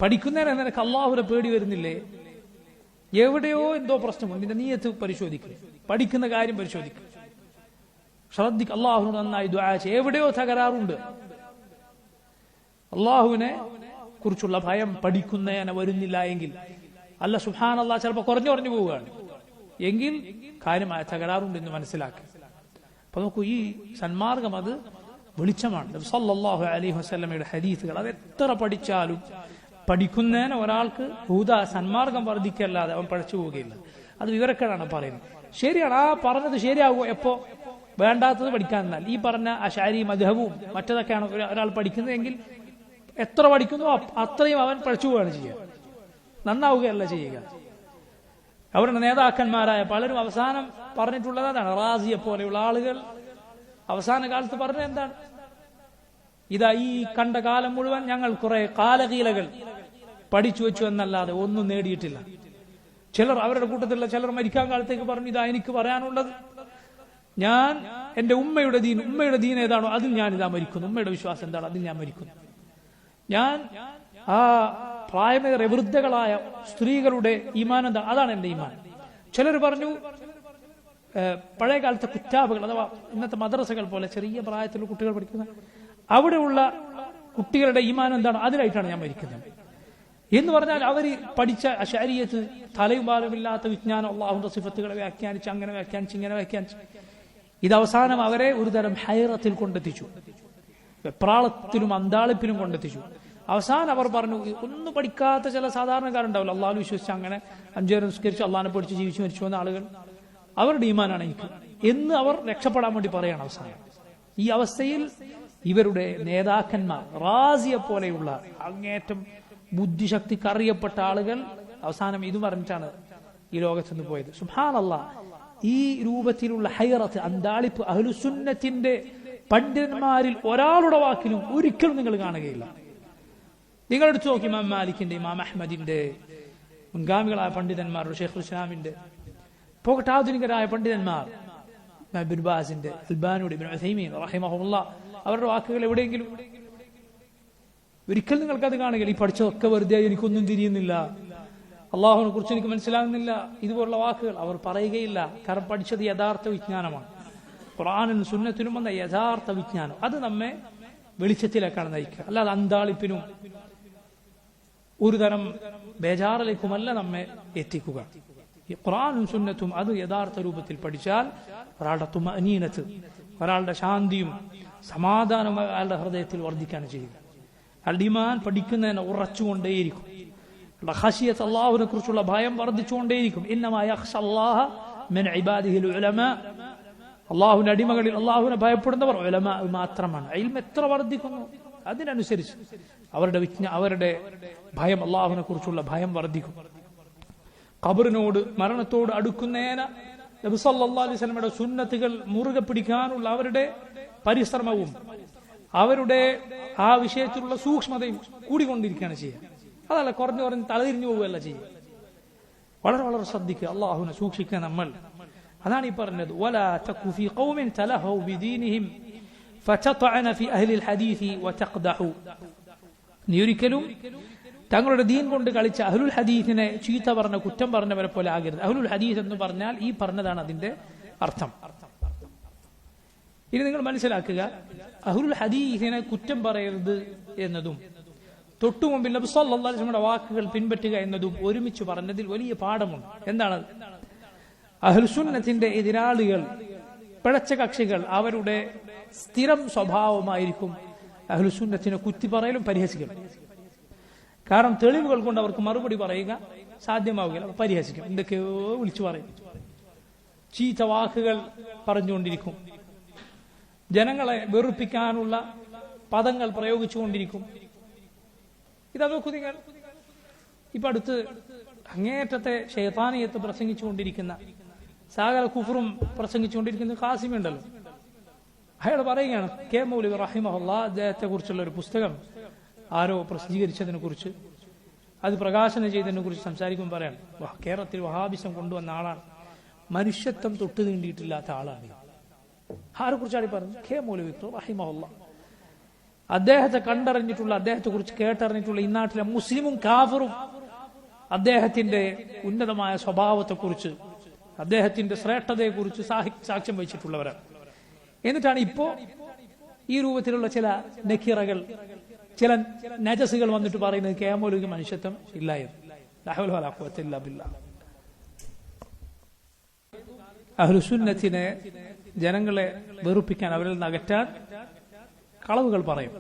S2: പഠിക്കുന്നതിന് നിനക്ക് അള്ളാഹുവിനെ പേടി വരുന്നില്ലേ? എവിടെയോ എന്തോ പ്രശ്നമുണ്ട്. നിന്റെ നീയത്ത് പരിശോധിക്കുക, പഠിക്കുന്ന കാര്യം പരിശോധിക്കുക, ശ്രദ്ധിക്കുക, അള്ളാഹുവിനോട് നന്നായി ദുആ ചെയ്യുക. എവിടെയോ തകരാറുണ്ട്. അള്ളാഹുവിനെ കുറിച്ചുള്ള ഭയം പഠിക്കുന്നതിന് വരുന്നില്ല എങ്കിൽ, അല്ല സുബ്ഹാനല്ലാഹ് ചിലപ്പോൾ കുറഞ്ഞു പോവുകയാണ് എങ്കിൽ കാര്യമായ തകരാറുണ്ടെന്ന് മനസ്സിലാക്കുക. അപ്പൊ നോക്കൂ, ഈ സന്മാർഗം അത് വെളിച്ചമാണ്. നബി സല്ലല്ലാഹു അലൈഹി വസല്ലമയുടെ ഹദീസുകൾ അത് എത്ര പഠിച്ചാലും പഠിക്കുന്നതിന് ഒരാൾക്ക് സന്മാർഗം വർദ്ധിക്കല്ലാതെ അവൻ പഠിച്ചു പോവുകയില്ല. അത് വിവരക്കേടാണ് പറയുന്നത്. ശരിയാണ്, ആ പറഞ്ഞത് ശരിയാകുമോ? എപ്പോ വേണ്ടാത്തത് പഠിക്കാൻ. ഈ പറഞ്ഞ അശാരി മദ്ഹബും മറ്റതൊക്കെയാണ് ഒരാൾ പഠിക്കുന്നതെങ്കിൽ എത്ര പഠിക്കുന്നു അത്രയും അവൻ പഠിച്ചു പോവുകയാണ് ചെയ്യുക, നന്നാവുകയല്ല ചെയ്യുക. അവരുടെ നേതാക്കന്മാരായ പലരും അവസാനം പറഞ്ഞിട്ടുള്ളത് അതാണ്. റാസിയെ പോലെയുള്ള ആളുകൾ അവസാന കാലത്ത് പറഞ്ഞത് എന്താണ്? ഇതാ ഈ കണ്ട കാലം മുഴുവൻ ഞങ്ങൾ കുറെ കാലകീലകൾ പഠിച്ചു വെച്ചു എന്നല്ലാതെ ഒന്നും നേടിയിട്ടില്ല. ചിലർ അവരുടെ കൂട്ടത്തിലുള്ള ചിലർ മരിക്കാൻ കാലത്തേക്ക് പറഞ്ഞു, ഇതാ എനിക്ക് പറയാനുള്ളത്, ഞാൻ എന്റെ ഉമ്മയുടെ ദീൻ ഏതാണോ അതിൽ ഞാൻ ഇതാ മരിക്കുന്നു, ഉമ്മയുടെ വിശ്വാസം എന്താണോ അതിൽ ഞാൻ മരിക്കുന്നു. ഞാൻ ആ പ്രായമേറെ വൃദ്ധകളായ സ്ത്രീകളുടെ ഈമാൻ എന്താ, അതാണ് എന്റെ ഈമാൻ. ചിലർ പറഞ്ഞു പഴയ കാലത്തെ കുറ്റാബുകൾ അഥവാ ഇന്നത്തെ മദ്രസകൾ പോലെ ചെറിയ പ്രായത്തിലുള്ള കുട്ടികൾ പഠിക്കുന്ന അവിടെയുള്ള കുട്ടികളുടെ ഈമാൻ എന്താണ്, അതിലായിട്ടാണ് ഞാൻ മരിക്കുന്നത് എന്ന് പറഞ്ഞാൽ അവർ പഠിച്ച അശരീഅത്ത് തലയും പാലുമില്ലാത്ത വിജ്ഞാനം അല്ലാഹുവിന്റെ സിഫത്തുകളെ വ്യാഖ്യാനിച്ച് അങ്ങനെ വ്യാഖ്യാനിച്ച് ഇങ്ങനെ വ്യാഖ്യാനിച്ച് ഇത് അവസാനം അവരെ ഒരുതരം ഹൈറത്തിൽ കൊണ്ടെത്തിച്ചു, വെപ്രാളത്തിലും അന്താളിപ്പിലും കൊണ്ടെത്തിച്ചു. അവസാനം അവർ പറഞ്ഞു, ഒന്നും പഠിക്കാത്ത ചില സാധാരണക്കാരുണ്ടാവില്ല, അള്ളാഹു വിശ്വസിച്ച് അങ്ങനെ 5 നേരം നിസ്കരിച്ച് അള്ളാഹിനെ പഠിച്ച് ജീവിച്ചു മരിച്ചു വന്ന ആളുകൾ, അവരുടെ ഈമാനാണ് എനിക്ക് എന്ന് അവർ രക്ഷപ്പെടാൻ വേണ്ടി പറയാണ് അവസാനം. ഈ അവസ്ഥയിൽ ഇവരുടെ നേതാക്കന്മാർ റാസിയെ പോലെയുള്ള അങ്ങേറ്റം ബുദ്ധിശക്തിക്ക് അറിയപ്പെട്ട ആളുകൾ അവസാനം ഇത് പറഞ്ഞിട്ടാണ് ഈ ലോകത്ത് നിന്ന് പോയത്. സുബ്ഹാനല്ലാഹ്, ഈ രൂപത്തിലുള്ള ഹൈറത്ത്, അന്താളിപ്പ് അഹ്ലുസുന്നത്തിന്റെ പണ്ഡിതന്മാരിൽ ഒരാളുടെ വാക്കിലും ഒരിക്കലും നിങ്ങൾ കാണുകയില്ല. നിങ്ങൾ എടുത്തു നോക്കി, ഇമാം മാലിക്കിന്റെ, ഇമാം അഹ്മദിന്റെ, മുൻഗാമികളായ പണ്ഡിതന്മാരുടെ, ഷെയ്ഖുൽ ഇസ്ലാമിന്റെ, പോകട്ടെ ആധുനികരായ പണ്ഡിതന്മാർ, ഇബ്നു ബാസിന്റെ, അൽബാനിയുടെ, ഇബ്നു ഉസൈമീൻ റഹിമഹുല്ലാഹ്, അവരുടെ വാക്കുകൾ എവിടെയെങ്കിലും ഒരിക്കൽ നിങ്ങൾക്കത് കാണുകയില്ല. ഈ പഠിച്ചതൊക്കെ വെറുതെ, എനിക്കൊന്നും തിരിയുന്നില്ല, അള്ളാഹുവിനെ കുറിച്ച് എനിക്ക് മനസ്സിലാകുന്നില്ല, ഇതുപോലുള്ള വാക്കുകൾ അവർ പറയുകയില്ല. കാരണം പഠിച്ചത് യഥാർത്ഥ വിജ്ഞാനമാണ്. ഖുർആനിനും സുന്നത്തിനും വന്ന യഥാർത്ഥ വിജ്ഞാനം അത് നമ്മെ വെളിച്ചത്തിലേക്കാണ് നയിക്കുക. അല്ലാതെ അന്താളിപ്പിനും ഒരു തരം ബേജാറിലേക്കുമല്ല നമ്മെ എത്തിക്കുക. ഈ ഖുർആനും സുന്നത്തും അത് യഥാർത്ഥ രൂപത്തിൽ പഠിച്ചാൽ ഒരാളുടെ തുമഅനീനത്ത്, ഒരാളുടെ ശാന്തിയും സമാധാനവും അയാളുടെ ഹൃദയത്തിൽ വർദ്ധിക്കുകയാണ് ചെയ്യുക. അയാളുടെ ഈമാൻ പഠിക്കുന്നതിനെ ഉറച്ചുകൊണ്ടേയിരിക്കും. അയാളുടെ ഖശിയത്ത്, അല്ലാഹുവിനെ കുറിച്ചുള്ള ഭയം വർദ്ധിച്ചുകൊണ്ടേയിരിക്കും. ഇന്നമാ യഖ്ശല്ലാഹ മിൻ ഇബാദിഹിൽ ഉലമാ, അള്ളാഹുവിന്റെ അടിമകളിൽ അള്ളാഹുവിനെ ഭയപ്പെടുന്നവർ ഉലമാ മാത്രമാണ്. ഇൽമ് എത്ര വർദ്ധിക്കുന്നു അതിനനുസരിച്ച് അവരുടെ ഭയം, അള്ളാഹുവിനെ കുറിച്ചുള്ള ഭയം വർദ്ധിക്കും. ഖബറിനോട്, മരണത്തോട് അടുക്കുന്നതിന് നബി സല്ലല്ലാഹു അലൈഹി വസല്ലമയുടെ സുന്നത്തുകൾ മുറുകെ പിടിക്കാനുള്ള അവരുടെ പരിശ്രമവും അവരുടെ ആ വിഷയത്തിലുള്ള സൂക്ഷ്മതയും കൂടിക്കൊണ്ടിരിക്കുകയാണ് ചെയ്യുക. അതല്ല കുറഞ്ഞു തലതിരിഞ്ഞു പോവുകയല്ല ചെയ്യുക. വളരെ വളരെ ശ്രദ്ധിക്കുക, അള്ളാഹുവിനെ സൂക്ഷിക്കുക നമ്മൾ. അതാണ് ഈ പറഞ്ഞത്, വലാ തകു ഫീ ഖൗമിൻ തലഹു ബിദീനിഹിം ഫതതഅന ഫീ അഹ്ലിൽ ഹദീസ് വതഖദഹു. നീ ഒരിക്കലും തങ്ങളുടെ ദീൻ കൊണ്ട് കളിച്ച അഹ്ലുൽ ഹദീസിനെ ചീത്ത പറഞ്ഞ, കുറ്റം പറഞ്ഞവരെ പോലെ ആകരുത്. അഹ്ലുൽ ഹദീസ് എന്ന് പറഞ്ഞാൽ ഈ പറഞ്ഞതാണ് അതിന്റെ അർത്ഥം. ഇനി നിങ്ങൾ മനസ്സിലാക്കുക, അഹ്ലുൽ ഹദീസിനെ കുറ്റം പറയരുത് എന്നതും തൊട്ടു മുമ്പിൽ നബി സല്ലല്ലാഹു അലൈഹി വസല്ലമയുടെ വാക്കുകൾ പിൻപറ്റുക എന്നതും ഒരുമിച്ച് പറഞ്ഞതിൽ വലിയ പാഠമുണ്ട്. എന്താണ്? അഹ്ലുസുന്നത്തിന്റെ എതിരാളികൾ, പിഴച്ച കക്ഷികൾ, അവരുടെ സ്ഥിരം സ്വഭാവമായിരിക്കും അഹ്ലുസുന്നത്തിനെ കുത്തി പറയലും പരിഹസിക്കലും. കാരണം തെളിവുകൾ കൊണ്ട് അവർക്ക് മറുപടി പറയുക സാധ്യമാവുകയില്ല, പരിഹസിക്കും, എന്തൊക്കെയോ വിളിച്ചു പറയും, ചീത്ത വാക്കുകൾ പറഞ്ഞുകൊണ്ടിരിക്കും, ജനങ്ങളെ വെറുപ്പിക്കാനുള്ള പദങ്ങൾ പ്രയോഗിച്ചുകൊണ്ടിരിക്കും. ഇതാ നോക്കൂ നിങ്ങൾ, ഇപ്പൊ അടുത്ത് അങ്ങേറ്റത്തെ ശൈത്താനിയത്ത് പ്രസംഗിച്ചുകൊണ്ടിരിക്കുന്ന, സകല കുഫറും പ്രസംഗിച്ചുകൊണ്ടിരിക്കുന്ന ഖാസിമി ഉണ്ടല്ലോ, അയാൾ പറയുകയാണ്, കെ മൗലവി റഹിമഹുല്ലാ അദ്ദേഹത്തെ കുറിച്ചുള്ള ഒരു പുസ്തകം ആരോ പ്രസിദ്ധീകരിച്ചതിനെ കുറിച്ച്, അത് പ്രകാശനം ചെയ്തതിനെ കുറിച്ച് സംസാരിക്കുമ്പോൾ പറയാണ്, കേരളത്തിൽ വഹാബിസം കൊണ്ടുവന്ന ആളാണ്, മനുഷ്യത്വം തൊട്ട് നീണ്ടിയിട്ടില്ലാത്ത ആളാണ്. ആരെ കുറിച്ചാണ് പറഞ്ഞത്? കെ മൗലവി റഹിമഹുല്ലാ. അദ്ദേഹത്തെ കണ്ടറിഞ്ഞിട്ടുള്ള, അദ്ദേഹത്തെ കുറിച്ച് കേട്ടറിഞ്ഞിട്ടുള്ള ഈ നാട്ടിലെ മുസ്ലിമും കാഫറും അദ്ദേഹത്തിന്റെ ഉന്നതമായ സ്വഭാവത്തെക്കുറിച്ച്, അദ്ദേഹത്തിന്റെ ശ്രേഷ്ഠതയെക്കുറിച്ച് സാക്ഷ്യം വഹിച്ചിട്ടുള്ളവരാണ്. എന്നിട്ടാണ് ഇപ്പോ ഈ രൂപത്തിലുള്ള ചില നക്കീറകൾ, ചില നജസുകൾ വന്നിട്ട് പറയുന്നത് കെ മൗലവിക്ക് മനുഷ്യത്വം ഇല്ല എന്ന്. അഹ്ലുസുന്നത്തിനെ ജനങ്ങളെ വെറുപ്പിക്കാൻ, അവരിൽ നിന്ന് അകറ്റാൻ കളവുകൾ പറയും,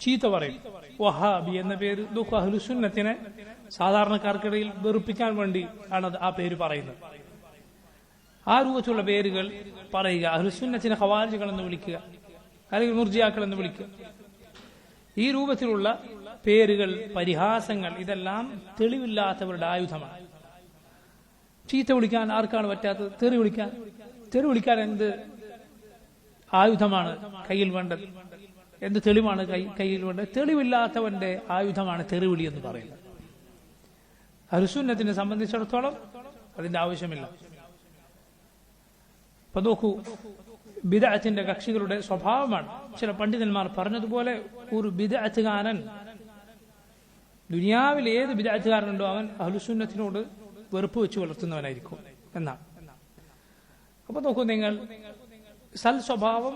S2: ചീത്ത പറയും. വഹാബി എന്ന പേര് അഹ്ലുസുന്നത്തിനെ സാധാരണക്കാർക്കിടയിൽ വെറുപ്പിക്കാൻ വേണ്ടി ആണ് ആ പേര് പറയുന്നത്. ആ രൂപത്തിലുള്ള പേരുകൾ പറയുക, അഹ്ലുസുന്നത്തിനെ ഖവാരിജികൾ എന്ന് വിളിക്കുക, അല്ലെങ്കിൽ മുർജിയാക്കൾ എന്ന് വിളിക്കുക, ഈ രൂപത്തിലുള്ള പേരുകൾ, പരിഹാസങ്ങൾ, ഇതെല്ലാം തെളിവില്ലാത്തവരുടെ ആയുധമാണ്. ചീത്ത വിളിക്കാൻ ആർക്കാണ് പറ്റാത്തത്? തെറി വിളിക്കാൻ എന്ത് ആയുധമാണ് കയ്യിൽ വേണ്ടത്? എന്ത് തെളിവാണ് കയ്യിൽ വേണ്ടത്? തെളിവില്ലാത്തവന്റെ ആയുധമാണ് തെറിവിളി എന്ന് പറയുന്നത്. അഹ്ലുസുന്നത്തിനെ സംബന്ധിച്ചിടത്തോളം അതിന്റെ ആവശ്യമില്ല. ഇപ്പൊ നോക്കൂ, ബിദ്അത്തിന്റെ കക്ഷികളുടെ സ്വഭാവമാണ്. ചില പണ്ഡിതന്മാർ പറഞ്ഞതുപോലെ, ഒരു ബിദ്അത്തുകാരൻ, ദുനിയാവിൽ ഏത് ബിദ്അത്തുകാരനുണ്ടോ അവൻ അഹ്ലുസുന്നത്തിനോട് വെറുപ്പ് വെച്ച് വളർത്തുന്നവനായിരിക്കും എന്നാണ്. അപ്പൊ നോക്കൂ നിങ്ങൾ, സൽ സ്വഭാവം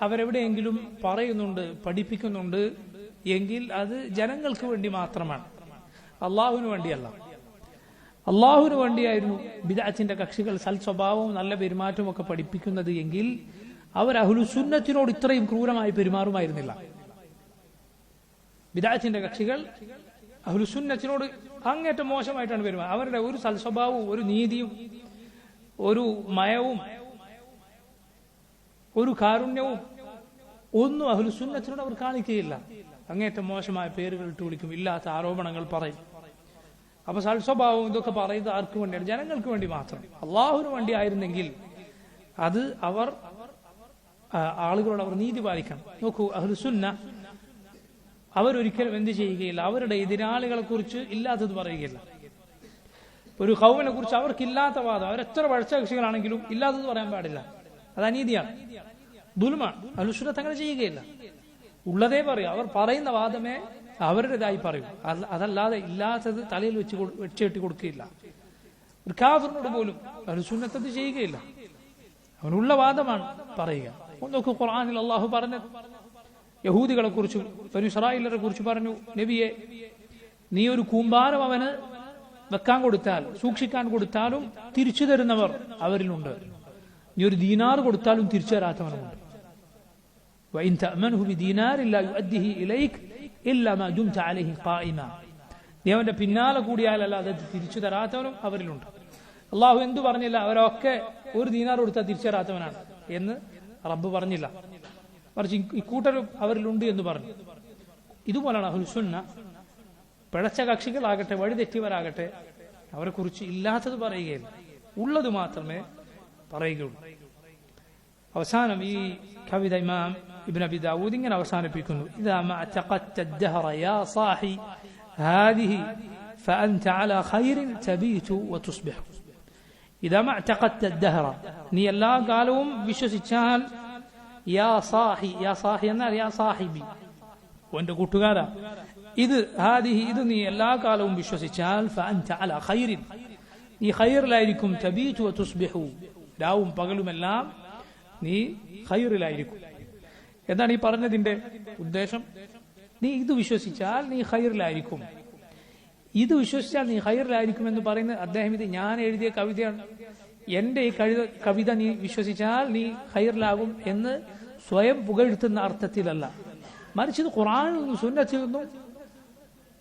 S2: അവരെവിടെയെങ്കിലും പറയുന്നുണ്ട്, പഠിപ്പിക്കുന്നുണ്ട് എങ്കിൽ അത് ജനങ്ങൾക്ക് വേണ്ടി മാത്രമാണ്, അള്ളാഹുവിന് വേണ്ടിയല്ല. അള്ളാഹുവിന് വേണ്ടിയായിരുന്നു ബിദ്അത്തിന്റെ കക്ഷികൾ സൽ സ്വഭാവവും നല്ല പെരുമാറ്റവും ഒക്കെ പഠിപ്പിക്കുന്നത് എങ്കിൽ അവർ അഹ്ലുസുന്നത്തിനോട് ഇത്രയും ക്രൂരമായി പെരുമാറുമായിരുന്നില്ല. ബിദ്അത്തിന്റെ കക്ഷികൾ അഹ്ലുസുന്നത്തിനോട് അങ്ങേറ്റം മോശമായിട്ടാണ് പെരുമാറുന്നത്. അവരുടെ ഒരു സൽ സ്വഭാവവും ഒരു നീതിയും ഒരു മയവും ഒരു കാരുണ്യവും ഒന്നും അഹ്ലുസുന്നത്തിനോട് അവർ കാണിക്കുകയില്ല. അങ്ങേറ്റം മോശമായ പേരുകൾ ഇട്ട് വിളിക്കും, ഇല്ലാത്ത ആരോപണങ്ങൾ പറയും. അപ്പൊ സൽസ്വഭാവം ഇതൊക്കെ പറയുന്നത് ആർക്ക് വേണ്ടിയാണ്? ജനങ്ങൾക്ക് വേണ്ടി മാത്രം. അള്ളാഹുവിന് വേണ്ടി ആയിരുന്നെങ്കിൽ അത് ആളുകളോട് അവർ നീതി പാലിക്കണം. നോക്കൂ, അഹ്ലുസുന്ന അവരൊരിക്കലും എന്ത് ചെയ്യുകയില്ല, അവരുടെ എതിരാളികളെ കുറിച്ച് ഇല്ലാത്തത് പറയുകയില്ല. ഒരു ഖൗമിനെ കുറിച്ച് അവർക്കില്ലാത്ത വാദം, അവരെത്ര പഴച്ച കക്ഷികളാണെങ്കിലും ഇല്ലാത്തത് പറയാൻ പാടില്ല. അത് അനീതിയാണ്, ദുൽമാണ്. അഹ്ലുസുന്ന അങ്ങനെ ചെയ്യുകയില്ല, ഉള്ളതേ പറയും. അവർ പറയുന്ന വാദമേ അവരുടേതായി പറയും. അതല്ലാതെ ഇല്ലാത്തത് തലയിൽ വെച്ച് കൊടുക്കുകയില്ല. ഒരു കാഫിറിനോട് പോലും അഹ്ലുസുന്നത്ത് അത് ചെയ്യുകയില്ല. അവനുള്ള വാദമാണ് പറയുക. നോക്കൂ, ഖുർആനിൽ അള്ളാഹു പറഞ്ഞു, യഹൂദികളെ കുറിച്ച്, ബനൂ ഇസ്രായേലിനെ കുറിച്ച് പറഞ്ഞു, നബിയെ, നീ ഒരു കൂമ്പാരം അവന് വെക്കാൻ കൊടുത്താൽ, സൂക്ഷിക്കാൻ കൊടുത്താലും തിരിച്ചു തരുന്നവർ അവരിലുണ്ട്. നീ ഒരു ദീനാർ കൊടുത്താലും തിരിച്ചു തരാത്തവനുമുണ്ട്. وإن تأمنه بدينار لا يؤديه إليك إلا ما دمت عليه قائما. നീ അവന്റെ പിന്നാലെ കൂടിയാലല്ലാതെ തിരിച്ചു തരാത്തവനും അവരിലുണ്ട്. അള്ളാഹു എന്തു പറഞ്ഞില്ല? അവരൊക്കെ ഒരു ദീനാർ കൊടുത്താൽ തിരിച്ചു തരാത്തവനാണ് എന്ന് റബ്ബ് പറഞ്ഞില്ല. മറിച്ച് ഇക്കൂട്ടരും അവരിലുണ്ട് എന്ന് പറഞ്ഞു. ഇതുപോലാണ് അഹ്ലുസുന്ന. പിഴച്ച കക്ഷികളാകട്ടെ, വഴിതെറ്റിയവരാകട്ടെ, അവരെ കുറിച്ച് ഇല്ലാത്തത് പറയുകയില്ല, ഉള്ളത് മാത്രമേ പറയുകയുള്ളൂ. അവസാനം ഈ കവിത ഇമാം ഇബ്നു അബി ദാവൂദ് ഇങ്ങനെ അവസാനിപ്പിക്കുന്നു: ഇദാ മാ തഖത്ത الدهر يا صاحي هذه فأنت على خير تبيت وتصبح. إذا ما اعتقدت الدهر, നീ എല്ലാ കാലവും വിശ്വസിച്ചാൽ, യാ സാഹി, യാ സാഹി എന്നാൽ യാ സാഹിബി, എന്റെ കൂട്ടുകാരാ, ഇത് ഹാദിഹി, ഇത് നീ എല്ലാ കാലവും വിശ്വസിച്ചാൽ, ഫഅൻത അലാ ഖൈറിൻ, നീ ഖൈറിലായിരിക്കും, തബീതു വതുസ്ബിഹു, രാവും പകലുമെല്ലാം നീ ഖൈറിലായിരിക്കും. എന്താണ് ഈ പറഞ്ഞതിന്റെ ഉദ്ദേശം? നീ ഇത് വിശ്വസിച്ചാൽ നീ ഖൈറിലായിരിക്കും, ഇത് വിശ്വസിച്ചാൽ നീ ഖൈറിലായിരിക്കും എന്ന് പറയുന്നത് അദ്ദേഹം ഇത് ഞാൻ എഴുതിയ കവിതയാണ്. എന്റെ ഈ കവിത നീ വിശ്വസിച്ചാൽ നീ ഖൈറിലാകും എന്ന് സ്വയം പുകഴ്ത്തുന്ന അർത്ഥത്തിലല്ല, മറിച്ച് ഇത് ഖുർആനിൽ നിന്നും സുന്നത്തിൽ നിന്നും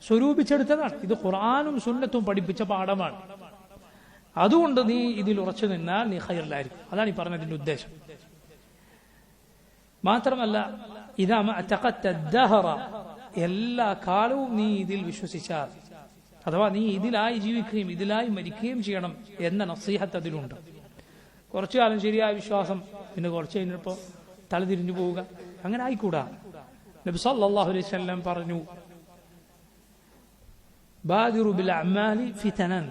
S2: സ്വരൂപിച്ചെടുത്തതാണ്. ഇത് ഖുർആനും സുന്നത്തും പഠിപ്പിച്ച പാഠമാണ്. അതുകൊണ്ട് നീ ഇതിൽ ഉറച്ചു നിന്നാൽ നീ ഖൈറിലായിരിക്കും. അതാണ് ഈ പറഞ്ഞതിന്റെ ഉദ്ദേശം. മാത്രമല്ല, ഇദാ മാ തഖത്ത الدهر, എല്ലാ കാലവും നീ ഇതിൽ വിശ്വസിച്ചാൽ, അഥവാ നീ ഇതിലായി ജീവിക്കുകയും ഇതിലായി മരിക്കുകയും ചെയ്യണം എന്ന നസീഹത്ത് അതിലുണ്ട്. കുറച്ചു കാലം ശരിയായ വിശ്വാസം, പിന്നെ കുറച്ച് കഴിഞ്ഞപ്പോൾ തലതിരിഞ്ഞു പോവുക, അങ്ങനെ ആയിക്കൂടാ. നബി സല്ലല്ലാഹു അലൈഹി വസല്ലം പറഞ്ഞു: ബാദിറു ബിൽ അഅമാലി ഫിതനൻ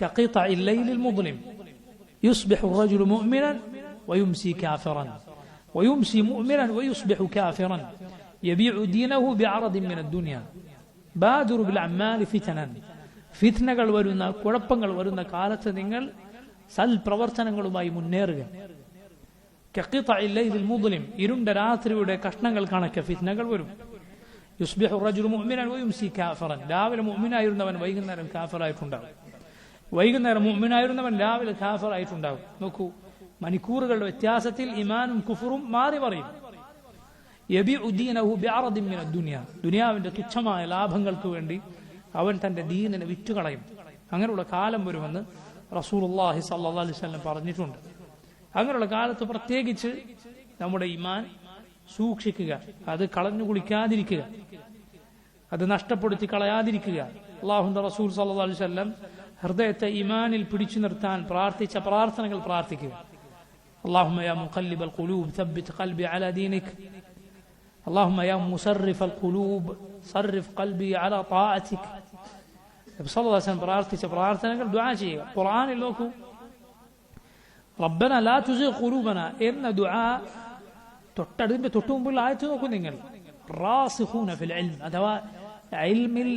S2: കഖിطع الليل المظلم يصبح الرجل مؤمنا ويمسي كافرا ويمسي مؤمنا ويصبح كافرا يبيع دينه بعرض من الدنيا. ബാദിറു ബിൽ അഅമാലി ഫിതനൻ, ഫിത്നകൾ വരുന്ന, കുഴപ്പങ്ങൾ വരുന്ന കാലത്ത് നിങ്ങൾ സൽപ്രവർത്തനങ്ങളുമായി മുന്നേറുക. കഖിطع الليل المظلم, ഇരുണ്ട രാത്രിയുടെ കഷ്ണങ്ങൾ കണക്കെ ഫിത്നകൾ വരും. യുസ്ബിഹു الرجل مؤمنا ويمسي كافرا, രാവിലെ മുഅ്മിനായിരുന്നവൻ വൈകുന്നേരം കാഫിറായിട്ടുണ്ടാകും, വൈകുന്നേരം മുഅ്മിനായിരുന്നവൻ രാവിലെ കാഫിറായിട്ടുണ്ടാകും. നോക്കൂ, മണിക്കൂറുകളുടെ വ്യത്യാസത്തിൽ ഈമാനും കുഫറും മാറി മറിയും. യബിഉ ദീനഹു ബിഅറദിൻ മിന ദുനിയ, ദുനിയാവിന്റെ തുച്ഛമായ ലാഭങ്ങൾക്ക് വേണ്ടി അവൻ തന്റെ ദീനിനെ വിറ്റുകളയും. അങ്ങനെയുള്ള കാലം വരുമെന്ന് റസൂലുള്ളാഹി സ്വല്ലല്ലാഹു അലൈഹി വസല്ലം പറഞ്ഞിട്ടുണ്ട്. അങ്ങനെയുള്ള കാലത്ത് പ്രത്യേകിച്ച് നമ്മുടെ ഈമാൻ സൂക്ഷിക്കുക, അത് കളഞ്ഞു കുളിക്കാതിരിക്കുക, അത് നഷ്ടപ്പെടുത്തി കളയാതിരിക്കുക. അല്ലാഹുവിന്റെ റസൂൽ സ്വല്ലല്ലാഹു അലൈഹി വസല്ലം ഹൃദയത്തെ ഈമാനിൽ പിടിച്ചു നിർത്താൻ പ്രാർത്ഥിച്ച പ്രാർത്ഥനകൾ പ്രാർത്ഥിക്കുക. അല്ലാഹുമ്മ യാ മുഖല്ലിബൽ ഖുലൂബ് തബ്ബിത് ഖൽബി അലാ ദീനിക്, അല്ലാഹുമ്മ യാ മുസർരിഫൽ ഖുലൂബ് സർരിഫ് ഖൽബി അലാ ത്വാഅതിക്. നബി സല്ലല്ലാഹു അലൈഹി വസല്ലം പ്രാർത്ഥിച്ച പ്രാർത്ഥനകൾ ദുആ ചെയ്യുക. ഖുർആനിൽ നോക്കൂ, റബ്ബന ലാ തുസിഗ് ഖുലൂബന എന്ന ദുആ തൊട്ടതിന്റെ തൊട്ടു മുമ്പുള്ള ആയത്ത് നോക്കൂ നിങ്ങൾ. റാസിഖൂന ഫിൽ ഇൽം, അഥവാ ഇൽമിൽ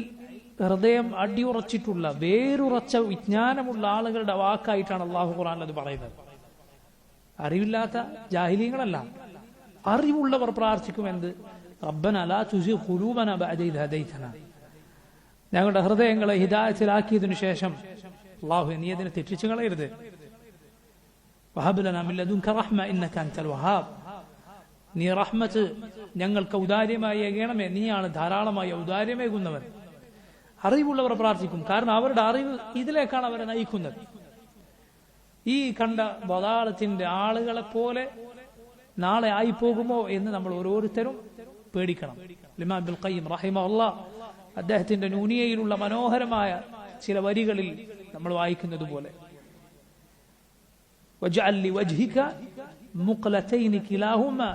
S2: ഹൃദയം അടിയുറച്ചിട്ടുള്ള, വേരുറച്ച വിജ്ഞാനമുള്ള ആളുകളുടെ വാക്കായിട്ടാണ് അല്ലാഹു ഖുർആനിൽ അത് പറയുന്നത്. അറിവില്ലാത്ത ജാഹിലീങ്ങളല്ല, അറിവുള്ളവർ പ്രാർത്ഥിക്കുമെന്ത്? റബ്ബന ലാ തുസിഗ് ഖുലൂബന ബഅദ ഇദ് ഹദൈതന, ഞങ്ങളുടെ ഹൃദയങ്ങളെ ഹിദായത്തിലാക്കിയതിനു ശേഷം അല്ലാഹു നീ അതിനെ തെറ്റിച്ചു കളയരുത്. വഹബ് ലനാ മിൻ ലദുൻക റഹ്മ ഇന്നക അൻതൽ വഹാബ്, നീ റഹ്മത്ത് ഞങ്ങൾക്ക് ഔദാര്യമായി ഏകണമേ, നീയാണ് ധാരാളമായി ഔദാര്യമേകുന്നവൻ. അറിവുള്ളവർ പ്രാർത്ഥിക്കും, കാരണം അവരുടെ അറിവ് ഇതിലേക്കാണ് അവരെ നയിക്കുന്നത്. ഈ കണ്ട ബദാലത്തിന്റെ ആളുകളെ പോലെ നാളെ ആയിപ്പോകുമോ എന്ന് നമ്മൾ ഓരോരുത്തരും പേടിക്കണം. ഇമാം ഇബ്നുൽ ഖയ്യിം റഹിമഹുല്ലാഹ് അദ്ദേഹത്തിന്റെ നൂനിയയിലുള്ള മനോഹരമായ ചില വരികളിൽ നമ്മൾ വായിക്കുന്നത് പോലെ, വജഅൽ ലിവജ്ഹിക മുഖ്ലതൈനി കിലാഹുമാ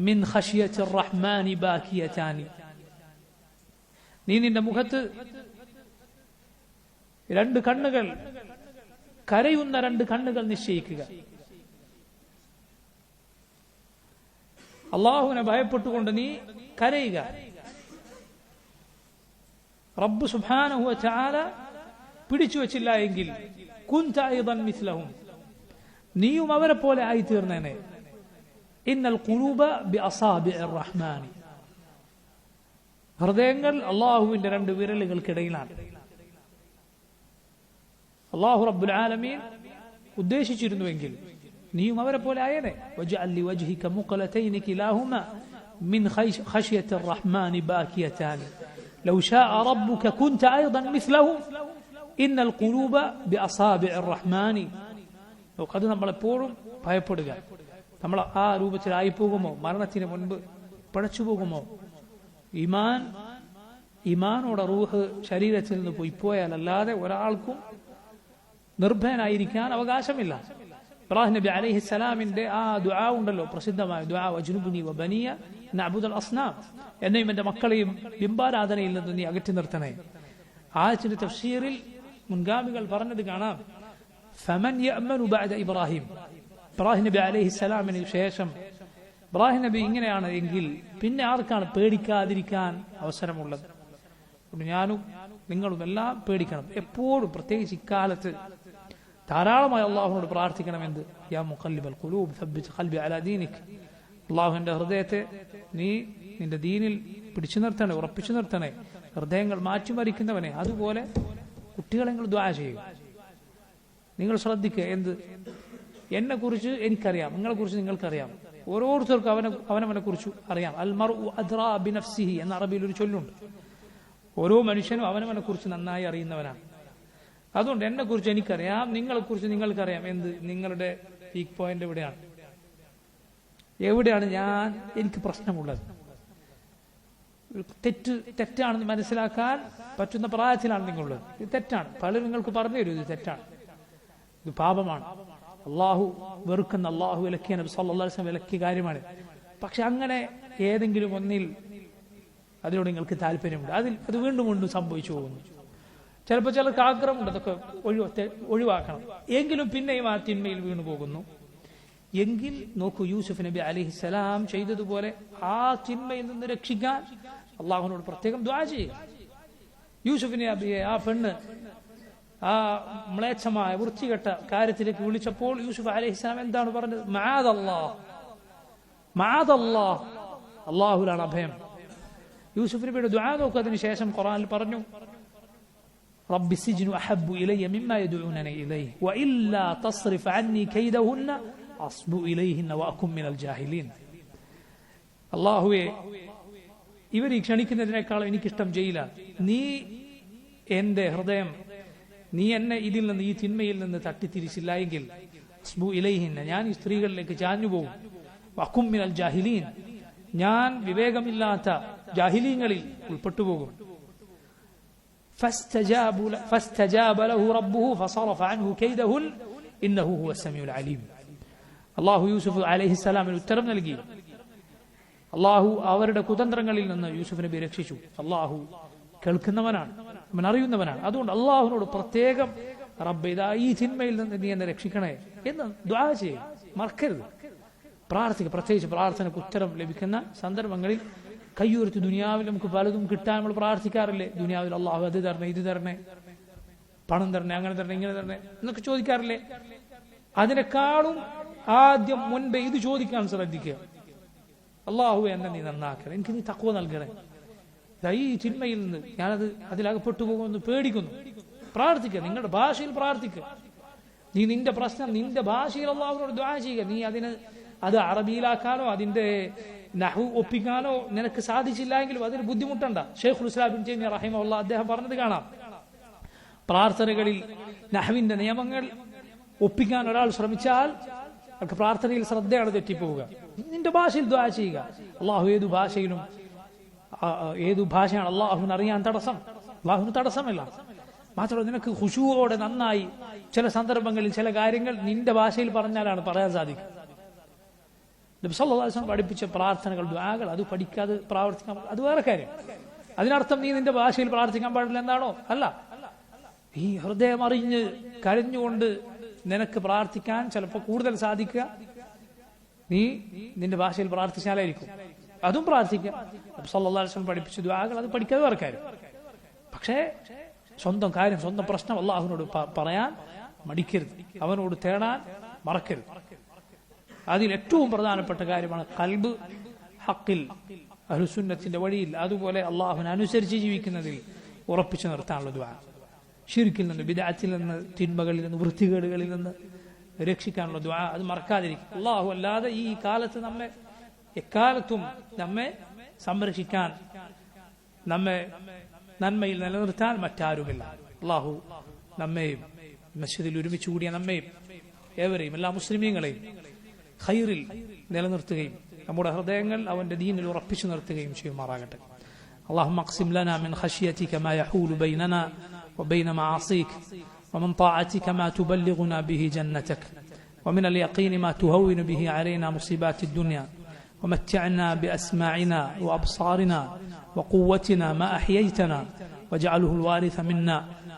S2: മിൻ ഖശിയത്തിർ റഹ്മാനി ബാകിയതാനി, നീ നിന്റെ മുഖത്ത് രണ്ട് കണ്ണുകൾ, കരയുന്ന രണ്ട് കണ്ണുകൾ നിശ്ചയിക്കുക. അള്ളാഹുവിനെ ഭയപ്പെട്ടുകൊണ്ട് നീ കരയുക. റബ്ബ് സുബ്ഹാനഹു വ തആല പിടിച്ചു വെച്ചില്ല എങ്കിൽ കുൻത അയ്ദൻ മിസ്ലഹും, നീയും അവരെ പോലെ ആയിത്തീർന്നേനെ. ഇന്നൽ ഖുലൂബ ബിഅസാബിഇർ റഹ്മാനി, ഹൃദയങ്ങൾ അല്ലാഹുവിന്റെ രണ്ട് വിരലുകൾക്കിടയിലാണ്. അല്ലാഹു റബ്ബുൽ ആലമീൻ ഉദ്ദേശിച്ചിരുന്നുവെങ്കിൽ നീയും അവരെ പോലെ ആയേനെ. വജഅൽ ലിവജ്ഹിക മുഖലതൈനി കിലാഹുമാ മിൻ ഖശ്യത്തിർ റഹ്മാനി ബാകിയതാൻ ലൗ ശാഅ റബ്ബുക കുൻത അയ്ദൻ മിസ്ലഹും ഇന്നൽ ഖുലൂബ ബിഅസാബിഇർ റഹ്മാനി. അത് നമ്മളെപ്പോഴും ഭയപ്പെടുക, നമ്മൾ ആ രൂപത്തിലായി പോകുമോ, മരണത്തിന് മുൻപ് പഴച്ചു പോകുമോ. ഈമാനോടെ റൂഹ് ശരീരത്തിൽ നിന്ന് പോയാൽ അല്ലാതെ ഒരാൾക്കും നിർഭയനായിരിക്കാൻ അവകാശമില്ല. ഇബ്രാഹിം നബി അലൈഹിസ്സലാമിന്റെ ആ ദുആ ഉണ്ടല്ലോ, പ്രസിദ്ധമായ ദുആ, വജ്നുബ്നി വബനിയ നഅ്ബുദൽ അസ്നാം, എന്നെയും എന്റെ മക്കളെയും ബിംബാരാധനയിൽ നിന്ന് നീ അകറ്റി നിർത്തണേ. ആയത്തിന്റെ തഫ്സീറിൽ മുൻഗാമികൾ പറഞ്ഞത് കാണാം, ഫമൻ യഅ്മനു ബഅദ ഇബ്രാഹിം, ഇബ്രാഹിം നബി അലൈഹിസ്സലാമിന് ശേഷം ഇബ്രാഹിം നബി ഇങ്ങനെയാണ് എങ്കിൽ പിന്നെ ആർക്കാണ് പേടിക്കാതിരിക്കാൻ അവസരമുള്ളത്? ഞാനും നിങ്ങളും എല്ലാം പേടിക്കണം എപ്പോഴും, പ്രത്യേകിച്ച് ഇക്കാലത്ത് ധാരാളമായി അള്ളാഹുവിനോട് പ്രാർത്ഥിക്കണമെന്ത്, യാ മുഖല്ലിബൽ ഖുലൂബ് സബ്ബിത് ഖൽബി അലാ ദീനിക്, അള്ളാഹുവിന്റെ ഹൃദയത്തെ നീ നിന്റെ ദീനിൽ പിടിച്ചു നിർത്തണേ, ഉറപ്പിച്ചു നിർത്തണേ, ഹൃദയങ്ങൾ മാറ്റിമറിക്കുന്നവനെ. അതുപോലെ കുട്ടികളെ നിങ്ങൾ ദുആ ചെയ്യുക. നിങ്ങൾ ശ്രദ്ധിക്കുക, എന്ത്, എന്നെ കുറിച്ച് എനിക്കറിയാം, നിങ്ങളെ കുറിച്ച് നിങ്ങൾക്കറിയാം, ഓരോരുത്തർക്കും അവനവനെ കുറിച്ച് അറിയാം. അൽ മർഉ അദ്റാ ബിനഫ്സിഹി എന്ന അറബിയിൽ ഒരു ചൊല്ലുണ്ട്. ഓരോ മനുഷ്യനും അവനവനെ കുറിച്ച് നന്നായി അറിയുന്നവനാണ്. അതുകൊണ്ട് എന്നെ കുറിച്ച് എനിക്കറിയാം, നിങ്ങളെ കുറിച്ച് നിങ്ങൾക്കറിയാം. എന്ത്, നിങ്ങളുടെ വീക്ക് പോയിന്റ് എവിടെയാണ് എനിക്ക് പ്രശ്നമുള്ളത്, തെറ്റാണെന്ന് മനസ്സിലാക്കാൻ പറ്റുന്ന പ്രായത്തിലാണ് നിങ്ങളുള്ളത്. ഇത് തെറ്റാണ്, പലരും നിങ്ങൾക്ക് പറഞ്ഞു തരും, ഇത് തെറ്റാണ്, ഇത് പാപമാണ്, അള്ളാഹു വെറുക്കുന്ന, അള്ളാഹു വിലക്കിയ, നബി സല്ലല്ലാഹു അലൈഹി വസല്ലം വിലക്കിയ കാര്യമാണ്. പക്ഷെ അങ്ങനെ ഏതെങ്കിലും ഒന്നിൽ അതിനോട് നിങ്ങൾക്ക് താല്പര്യമുണ്ട്, അത് വീണ്ടും വീണ്ടും സംഭവിച്ചു പോകുന്നു. ചിലപ്പോൾ ചിലർക്ക് ആഗ്രഹമുണ്ട് അതൊക്കെ ഒഴിവാക്കണം, എങ്കിലും പിന്നെയും ആ തിന്മയിൽ വീണു പോകുന്നു. എങ്കിൽ നോക്കൂ, യൂസുഫ് നബി അലൈഹിസ്സലാം ചെയ്തതുപോലെ ആ തിന്മയിൽ നിന്ന് രക്ഷിക്കാൻ അള്ളാഹുവിനോട് പ്രത്യേകം ദുആ ചെയ്യുക. യൂസുഫ് നബിയെ ആ പെണ്ണ് ആ മ്ലേച്ഛമായ വൃത്തികെട്ട കാര്യത്തിലേക്ക് വിളിച്ചപ്പോൾ യൂസുഫ് അലൈഹിസ്സലാം എന്താണ് പറഞ്ഞത്? മഅദല്ലാഹ്, മഅദല്ലാഹ്, അള്ളാഹുവിലാണ് അഭയം. യൂസുഫ് നബിയുടെ ദുആ നോക്കൂ. അതിനുശേഷം ഖുർആനിൽ പറഞ്ഞു, റബ്ബി സിജ്നു അഹബ്ബു ഇലയ്യ മിമ്മാ യദ്ഊനനി ഇലൈഹി വഇല്ലാ തസ്റിഫ് അന്നി കൈദഹുന്ന അസ്ബു ഇലൈഹിന്ന വഅകും മിനൽ ജാഹിലീൻ. അല്ലാഹുവേ, ഇവർ ഈ ക്ഷണിക്കുന്നതിനേക്കാൾ എനിക്കിഷ്ടം ജയിലാണ്. നീ എന്റെ ഹൃദയം, നീ എന്നെ ഇതിൽ നിന്ന്, ഈ തിന്മയിൽ നിന്ന് തട്ടിത്തിരിച്ചില്ല എങ്കിൽ അസ്ബു ഇലൈഹിന്ന, ഞാൻ ഈ സ്ത്രീകളിലേക്ക് ചാഞ്ഞു പോകും. വഅകും മിനൽ ജാഹിലീൻ, ഞാൻ വിവേകമില്ലാത്ത ജാഹിലീങ്ങളിൽ ഉൾപ്പെട്ടുപോകും. فاستجاب له ربه فصرف عنه كيدهن إنه هو السميع العليم. അള്ളാഹു യൂസുഫ് അലൈഹിസ്സലാമിന് ഉത്തരം നൽകി. അള്ളാഹു അവരുടെ കുതന്ത്രങ്ങളിൽ നിന്ന് യൂസുഫ് നബി രക്ഷിച്ചു. അള്ളാഹു കേൾക്കുന്നവനാണ്, അവൻ അറിയുന്നവനാണ്. അതുകൊണ്ട് അള്ളാഹുവിനോട് പ്രത്യേകം, റബ്ബേ, ഇതാ ഈ തിന്മയിൽ നിന്ന് നീ എന്നെ രക്ഷിക്കണേ എന്ന് ദുആ ചെയ്യും, മറക്കരുത്. പ്രാർത്ഥിക്കുക. പ്രത്യേകിച്ച് പ്രാർത്ഥനയ്ക്ക് ഉത്തരം ലഭിക്കുന്ന സന്ദർഭങ്ങളിൽ കയ്യൂർത്തി, ദുനിയാവിൽ നമുക്ക് പലതും കിട്ടാൻ നമ്മൾ പ്രാർത്ഥിക്കാറില്ലേ? ദുനിയാവിൽ അള്ളാഹു അത് തരണേ, ഇത് തരണേ, പണം തരണേ, അങ്ങനെ തരണേ, ഇങ്ങനെ തരണേ എന്നൊക്കെ ചോദിക്കാറില്ലേ? അതിനേക്കാളും ആദ്യം മുൻപേ ഇത് ചോദിക്കാൻ ശ്രദ്ധിക്കുക. അള്ളാഹു എന്നെ നീ നന്നാക്കണം, എനിക്ക് നീ തഖ്വ നൽകണേ, ഈ ചിന്മയിൽ നിന്ന് അതിലകപ്പെട്ടു പോകുമെന്ന് പേടിക്കുന്നു. പ്രാർത്ഥിക്കുക, നിങ്ങളുടെ ഭാഷയിൽ പ്രാർത്ഥിക്കുക. നീ നിന്റെ പ്രശ്നം നിന്റെ ഭാഷയിൽ അള്ളാഹുവിനോട് ദുആ ചെയ്യുക. നീ അത് അറബിയിലാക്കാനോ അതിന്റെ നഹു ഒപ്പിക്കാനോ നിനക്ക് സാധിച്ചില്ല എങ്കിലും അതിന് ബുദ്ധിമുട്ടണ്ട. ഷെയ്ഖുൽ ഇസ്ലാം ഇബ്നു തൈമിയ്യ റഹിമഹുല്ലാഹ് അദ്ദേഹം പറഞ്ഞത് കാണാം, പ്രാർത്ഥനകളിൽ നഹ്വിന്റെ നിയമങ്ങൾ ഒപ്പിക്കാൻ ഒരാൾ ശ്രമിച്ചാൽ അവർക്ക് പ്രാർത്ഥനയിൽ ശ്രദ്ധയാണ് തെറ്റിപ്പോവുക. നിന്റെ ഭാഷയിൽ ദുആ ചെയ്യുക. അള്ളാഹു ഏതു ഭാഷയാണ് അള്ളാഹുവിന് അറിയാൻ തടസ്സം? അള്ളാഹുവിന് തടസ്സമില്ല. മാത്രമല്ല, നിനക്ക് ഖുശൂഅോടെ നന്നായി ചില സന്ദർഭങ്ങളിൽ ചില കാര്യങ്ങൾ നിന്റെ ഭാഷയിൽ പറഞ്ഞാലാണ് പറയാൻ സാധിക്കുക. നബി സല്ലല്ലാഹു അലൈഹി വസല്ലം പഠിപ്പിച്ച പ്രാർത്ഥനകൾ, ദുആകൾ, അത് പഠിക്കാതെ പ്രാർത്ഥിക്കാൻ, അത് വേറെ കാര്യം. അതിനർത്ഥം നീ നിന്റെ ഭാഷയിൽ പ്രാർത്ഥിക്കാൻ പാടില്ല എന്നാണോ? അല്ല. ഈ ഹൃദയം അറിഞ്ഞ് കരഞ്ഞുകൊണ്ട് നിനക്ക് പ്രാർത്ഥിക്കാൻ ചിലപ്പോൾ കൂടുതൽ സാധിക്കുക നീ നിന്റെ ഭാഷയിൽ പ്രാർത്ഥിച്ചാലായിരിക്കും. അതും പ്രാർത്ഥിക്കാം. നബി സല്ലല്ലാഹു അലൈഹി വസല്ലം പഠിപ്പിച്ച ദുആകൾ, അത് പഠിക്കാതെ വേറെ കാര്യം. പക്ഷേ സ്വന്തം കാര്യം, സ്വന്തം പ്രശ്നം അള്ളാഹുവിനോട് പറയാൻ മടിക്കരുത്, അവനോട് തേടാൻ മറക്കരുത്. അതിൽ ഏറ്റവും പ്രധാനപ്പെട്ട കാര്യമാണ് ഖൽബ് ഹക്കിൽ, അഹ്ലുസുന്നത്തിന്റെ വഴിയിൽ, അതുപോലെ അള്ളാഹുവിനെ അനുസരിച്ച് ജീവിക്കുന്നതിൽ ഉറപ്പിച്ചു നിർത്താനുള്ള ദുആ. ശിർക്കിൽ നിന്ന്, ബിദ്അത്തിൽ നിന്ന്, തിന്മകളിൽ നിന്ന്, വൃത്തികേടുകളിൽ നിന്ന് രക്ഷിക്കാനുള്ള ദുആ അത് മറക്കാതിരിക്കും. അള്ളാഹു അല്ലാതെ ഈ കാലത്ത് നമ്മെ എക്കാലത്തും നമ്മെ സംരക്ഷിക്കാൻ, നമ്മെ നന്മയിൽ നിലനിർത്താൻ മറ്റാരുമില്ല. അള്ളാഹു നമ്മെയും മസ്ജിദിൽ ഒരുമിച്ച് കൂടിയ നമ്മെയും ഏവരെയും എല്ലാ മുസ്ലിമീങ്ങളെയും ഖൈറിൽ നിലനിർത്തുകയും നമ്മുടെ ഹൃദയങ്ങൾ അവന്റെ ദീനിൽ ഉറപ്പിച്ചു നിർത്തുകയും ചെയ്യുമാറാകട്ടെ. اللهم اقسم لنا من خشيتك ما يحول بيننا وبين معاصيك، ومن طاعتك ما تبلغنا به جنتك، ومن اليقين ما تهون به علينا مصيبات الدنيا، ومتعنا بأسماعنا وأبصارنا وقوتنا ما أحييتنا، واجعله الوارث منا،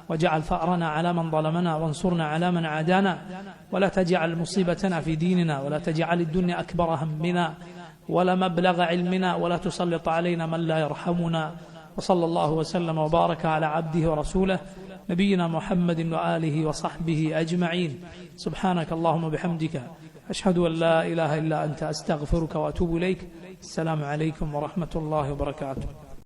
S2: واجعل ثأرنا على من ظلمنا، وانصرنا على من عادانا، ولا تجعل مصيبتنا في ديننا، ولا تجعل الدنيا أكبر همنا ولا مبلغ علمنا، ولا تسلط علينا من لا يرحمنا. وصلى الله وسلم وبارك على عبده ورسوله نبينا محمد وآله وصحبه أجمعين. سبحانك اللهم وبحمدك، أشهد أن لا إله إلا أنت، أستغفرك وأتوب إليك. السلام عليكم ورحمة الله وبركاته.